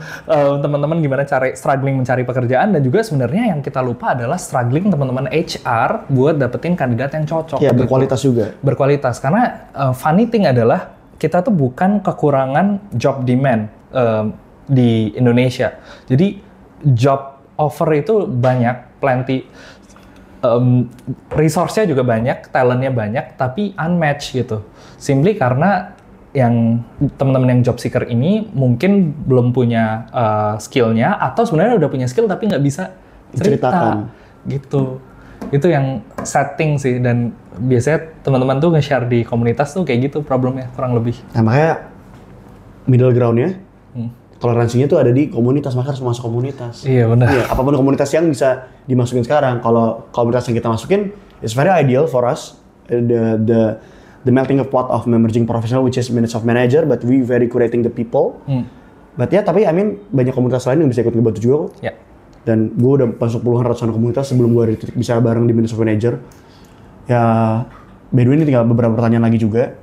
teman-teman gimana struggling mencari pekerjaan, dan juga sebenarnya yang kita lupa adalah struggling teman-teman HR buat dapetin kandidat yang cocok.
Ya, gitu. Berkualitas juga. Berkualitas,
karena funny thing adalah kita tuh bukan kekurangan job demand di Indonesia. Jadi job offer itu banyak, plenty. Resource-nya juga banyak, talent-nya banyak, tapi unmatched gitu. Simply karena yang teman-teman yang job seeker ini mungkin belum punya skill-nya, atau sebenarnya udah punya skill tapi nggak bisa cerita gitu. Itu yang setting sih, dan biasanya teman-teman tuh nge-share di komunitas tuh kayak gitu problemnya kurang lebih.
Nah makanya middle ground-nya, toleransinya tuh ada di komunitas, maka harus masuk komunitas.
Iya benar.
Iya, apapun komunitas yang bisa dimasukin sekarang. Kalau komunitas yang kita masukin, it's very ideal for us. The melting of pot of emerging professional, which is minutes of manager, but we very curating the people. But ya, tapi I mean banyak komunitas lain yang bisa ikut ngebantu juga kok.
Yeah.
Dan gue udah masuk puluhan ratusan komunitas sebelum gue ada titik bisa bareng di minutes of manager. Ya, by the way ini tinggal beberapa pertanyaan lagi juga.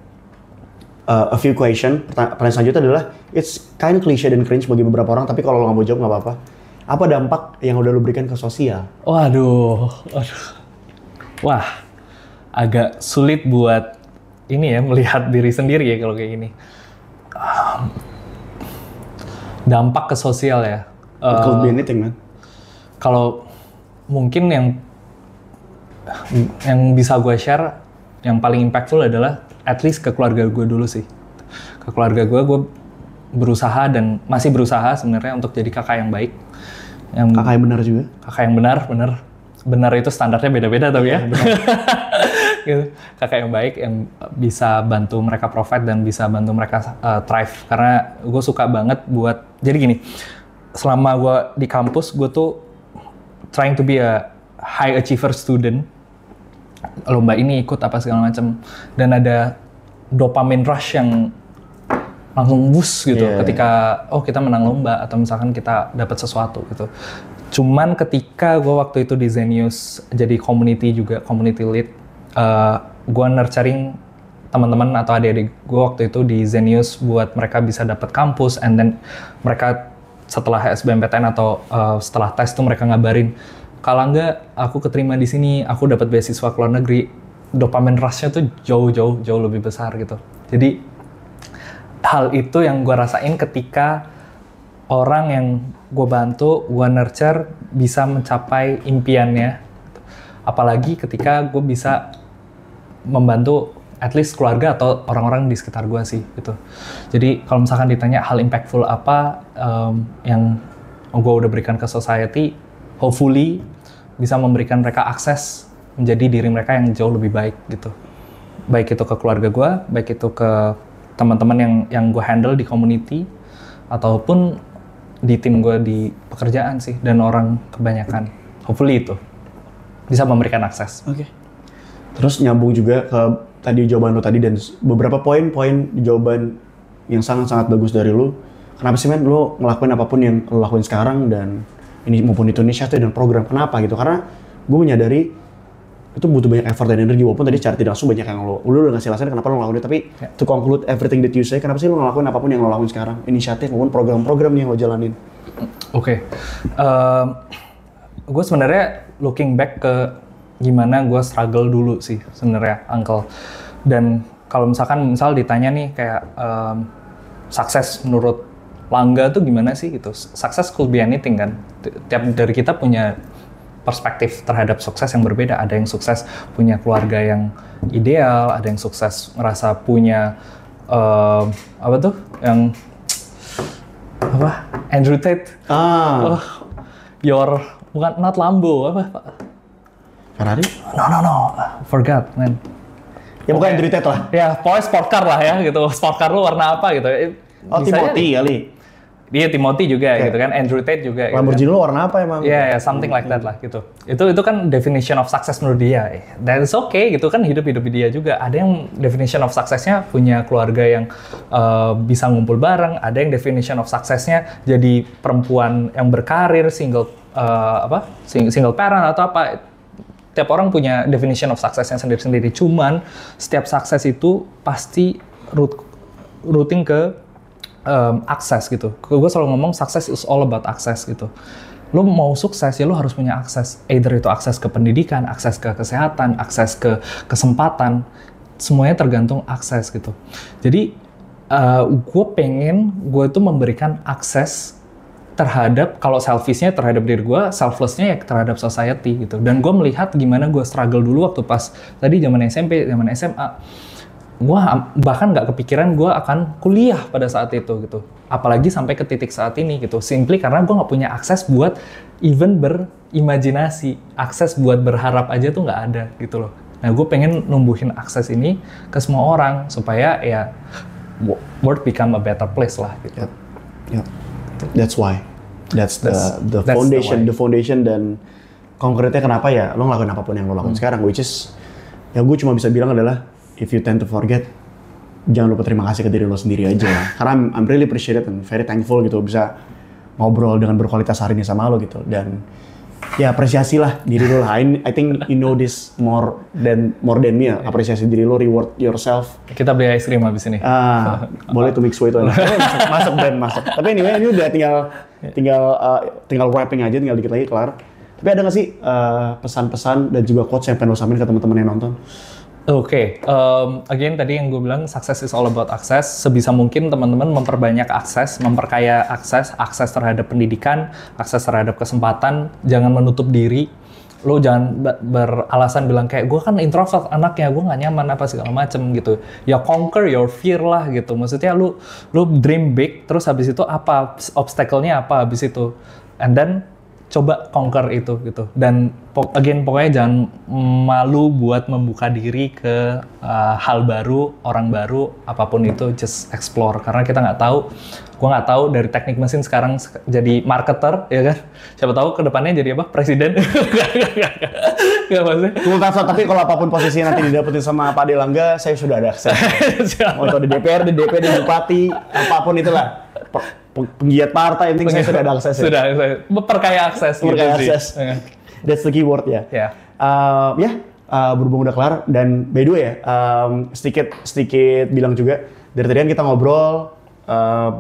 A few question. Pertanyaan selanjutnya adalah, it's kind of cliche dan cringe bagi beberapa orang, tapi kalau lo nggak mau jawab nggak apa-apa. Apa dampak yang udah lo berikan ke sosial?
Waduh. Wah, agak sulit buat ini ya, melihat diri sendiri ya kalau kayak gini. Dampak ke sosial ya.
It could be anything, man.
Kalau mungkin yang bisa gue share, yang paling impactful adalah at least ke keluarga gue dulu sih. Ke keluarga gue berusaha dan masih berusaha sebenarnya untuk jadi kakak yang baik.
Kakak yang benar juga?
Kakak yang benar. Benar itu standarnya beda-beda tapi ya. gitu. Kakak yang baik yang bisa bantu mereka provide dan bisa bantu mereka thrive. Karena gue suka banget buat, jadi gini, selama gue di kampus gue tuh trying to be a high achiever student, lomba ini ikut apa segala macam, dan ada dopamine rush yang langsung bus gitu ketika kita menang lomba atau misalkan kita dapat sesuatu gitu. Cuman ketika gue waktu itu di Zenius jadi community lead, gue nurturing teman-teman atau adik-adik gue waktu itu di Zenius buat mereka bisa dapat kampus, and then mereka setelah SBMPTN atau setelah tes tuh mereka ngabarin, kalau enggak aku keterima di sini, aku dapat beasiswa ke luar negeri. Dopamine rush-nya tuh jauh lebih besar gitu. Jadi hal itu yang gue rasain ketika orang yang gue bantu, gue nurture bisa mencapai impiannya. Apalagi ketika gue bisa membantu at least keluarga atau orang-orang di sekitar gue sih gitu. Jadi kalau misalkan ditanya hal impactful apa yang gue udah berikan ke society, hopefully bisa memberikan mereka akses menjadi diri mereka yang jauh lebih baik gitu. Baik itu ke keluarga gue, baik itu ke teman-teman yang gue handle di community, ataupun di tim gue di pekerjaan sih, dan orang kebanyakan. Hopefully itu bisa memberikan akses.
Oke. Terus nyambung juga ke tadi jawaban lo tadi dan beberapa poin-poin jawaban yang sangat-sangat bagus dari lo. Kenapa sih men lo ngelakuin apapun yang lo lakuin sekarang, dan ini maupun itu inisiatif dan program, kenapa gitu? Karena gue menyadari itu butuh banyak effort dan energi, walaupun tadi secara tidak langsung banyak yang lo udah ngasih alasan kenapa lo ngelakuin itu, tapi to conclude everything that you say, kenapa sih lo ngelakuin apapun yang lo lakuin sekarang, inisiatif maupun program-program yang lo jalanin?
Oke. Gue sebenarnya looking back ke gimana gue struggle dulu sih sebenarnya, Uncle. Dan kalau misal ditanya nih kayak sukses menurut Langga tuh gimana sih gitu. Success could be anything kan. Tiap dari kita punya perspektif terhadap sukses yang berbeda. Ada yang sukses punya keluarga yang ideal, ada yang sukses merasa punya Andrew Tate. Not Lambo,
Ferrari?
No, forgot man.
Ya bukan Andrew Tate lah.
Ya pokoknya sport car lah ya gitu. Sport car lu warna apa gitu.
Timothy kali.
Dia Timothy juga gitu kan, Andrew Tate juga.
Lamborghini
gitu.
Lo warna apa emang?
Yeah, something like that lah gitu. Itu kan definition of success menurut dia. That's okay gitu kan, hidup dia juga. Ada yang definition of success-nya punya keluarga yang bisa ngumpul bareng, ada yang definition of success-nya jadi perempuan yang berkarir, single parent atau apa. Tiap orang punya definition of success-nya sendiri-sendiri. Cuman setiap sukses itu pasti rooting ke akses gitu. Gue selalu ngomong success is all about akses gitu. Lo mau sukses ya lo harus punya akses. Either itu akses ke pendidikan, akses ke kesehatan, akses ke kesempatan. Semuanya tergantung akses gitu. Jadi gue pengen gue itu memberikan akses terhadap, kalau selfishnya terhadap diri gue, selflessnya ya terhadap society gitu. Dan gue melihat gimana gue struggle dulu waktu pas tadi zaman SMP, zaman SMA. Gue bahkan nggak kepikiran gue akan kuliah pada saat itu gitu. Apalagi sampai ke titik saat ini gitu. Simply karena gue nggak punya akses buat even berimajinasi. Akses buat berharap aja tuh nggak ada gitu loh. Nah gue pengen numbuhin akses ini ke semua orang supaya ya world become a better place lah gitu.
Yep. That's why. That's the foundation. The foundation dan konkretnya kenapa ya lo ngelakuin apapun yang lo lakuin sekarang. Which is yang gue cuma bisa bilang adalah if you tend to forget, jangan lupa terima kasih ke diri lo sendiri aja. Karena I'm really appreciated and very thankful gitu bisa ngobrol dengan berkualitas hari ini sama lo gitu. Dan ya apresiasilah diri lo lah. I think you know this more than me. Apresiasi diri lo, reward yourself.
Kita beli es krim habis ini.
Boleh tuh mix way itu. Masuk. Tapi anyway ini udah tinggal wrapping aja, tinggal dikit lagi kelar. Tapi ada nggak sih pesan-pesan dan juga quotes yang pengen lo samain ke teman-teman yang nonton?
Oke, again tadi yang gue bilang success is all about access. Sebisa mungkin teman-teman memperbanyak akses, memperkaya akses terhadap pendidikan, akses terhadap kesempatan. Jangan menutup diri. Lo jangan beralasan bilang kayak gue kan introvert anaknya, gue nggak nyaman apa segala macem gitu. Ya conquer your fear lah gitu. Maksudnya lo dream big, terus habis itu apa obstacle-nya apa habis itu, and then coba conquer itu gitu. Dan pokoknya jangan malu buat membuka diri ke hal baru, orang baru, apapun itu, just explore. Karena kita nggak tahu, gue nggak tahu dari teknik mesin sekarang jadi marketer, ya kan? Siapa tahu kedepannya jadi apa? Presiden? Gak maksudnya.
Tunggu tapi kalau apapun posisinya nanti didapetin sama Pak Delangga, saya sudah ada akses. Mau itu di DPR, di DPD, di Bupati, apapun itulah. Penggiat partai, yang penting saya sudah ada akses.
Sudah, perkaya akses.
Perkaya
gitu
akses.
Sih.
That's the keyword ya. Berhubung udah kelar, dan by the way ya, sedikit bilang juga, dari tadi kan kita ngobrol,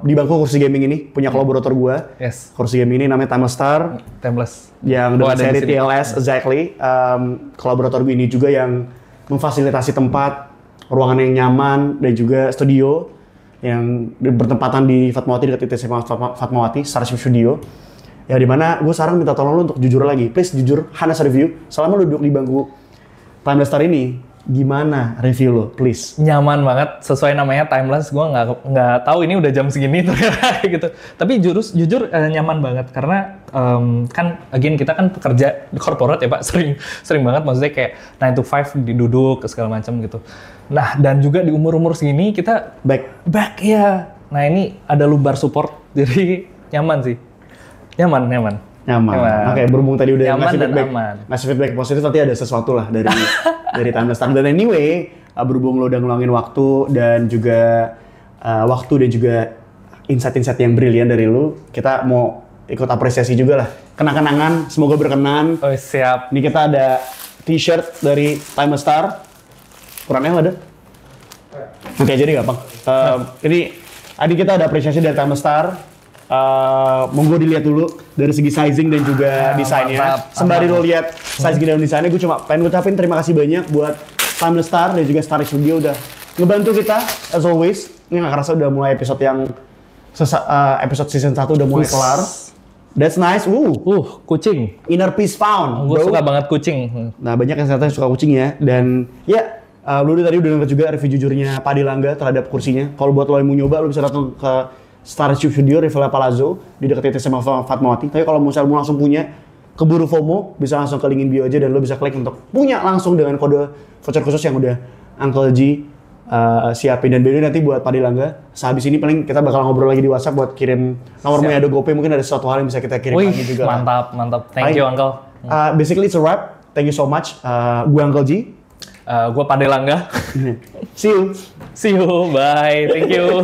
di bangku kursi gaming ini, punya kolaborator gua.
Yes.
Kursi gaming ini namanya Timeless Star.
Timeless.
Yang dengan seri TLS, exactly. Kolaborator gue ini juga yang memfasilitasi tempat, ruangan yang nyaman, dan juga studio yang bertempatan di Fatmawati, dekat ITC Fatmawati, Starship Studio. Ya dimana gue sekarang minta tolong lu untuk jujur lagi. Please jujur, Hanas review. Selama lu duduk di bangku Timeless Star ini, gimana review lo, please?
Nyaman banget, sesuai namanya Timeless. Gue nggak tahu ini udah jam segini ternyata gitu. Tapi jujur nyaman banget karena kan again kita kan pekerja di corporate ya Pak, sering banget maksudnya kayak 9 to 5 diduduk segala macam gitu. Nah, dan juga di umur segini kita back ya. Nah, ini ada lubar support jadi nyaman sih. Nyaman.
Oke, berhubung tadi udah
ngasih
feedback positif, nanti ada sesuatu lah dari Timeless Star. Dan anyway, berhubung lo udah ngeluangin waktu dan juga insight-insight yang brilian dari lo, kita mau ikut apresiasi juga lah. Kenang-kenangan, semoga berkenan.
Oh, siap.
Ini kita ada t-shirt dari Timeless Star. Ukurannya ada? Oke, jadi gampang. Ini kita ada apresiasi dari Timeless Star. Monggo dilihat dulu dari segi sizing dan juga desainnya. Sembari lo lihat sizing dan desainnya, gue cuma pengen ngucapin terima kasih banyak buat Timeless Star dan juga Starship Studio udah ngebantu kita as always. Ini nggak kerasa udah mulai episode episode season 1 udah mulai kelar. That's nice.
Kucing.
Inner peace found.
Gue suka banget kucing.
Nah, banyak yang ternyata suka kucing ya. Dan ya, lu tadi udah denger juga review jujurnya Pak Delangga terhadap kursinya. Kalau buat lo yang mau nyoba, lo bisa datang ke Starship Studio, Riviera Palazzo, di dekat ITC Fatmawati. Tapi kalau misalnya mau langsung punya, keburu FOMO, bisa langsung ke link in bio aja dan lo bisa klik untuk punya langsung dengan kode voucher khusus yang udah Uncle G siapin. Dan by the way nanti buat Pak Delangga, sehabis ini paling kita bakal ngobrol lagi di WhatsApp buat kirim nomor ada GoPay, mungkin ada sesuatu hal yang bisa kita kirim lagi juga.
Mantap. Thank you, Uncle.
Basically it's a wrap. Thank you so much. Gue Uncle G.
Gue Pak Delangga.
See you.
Bye. Thank you.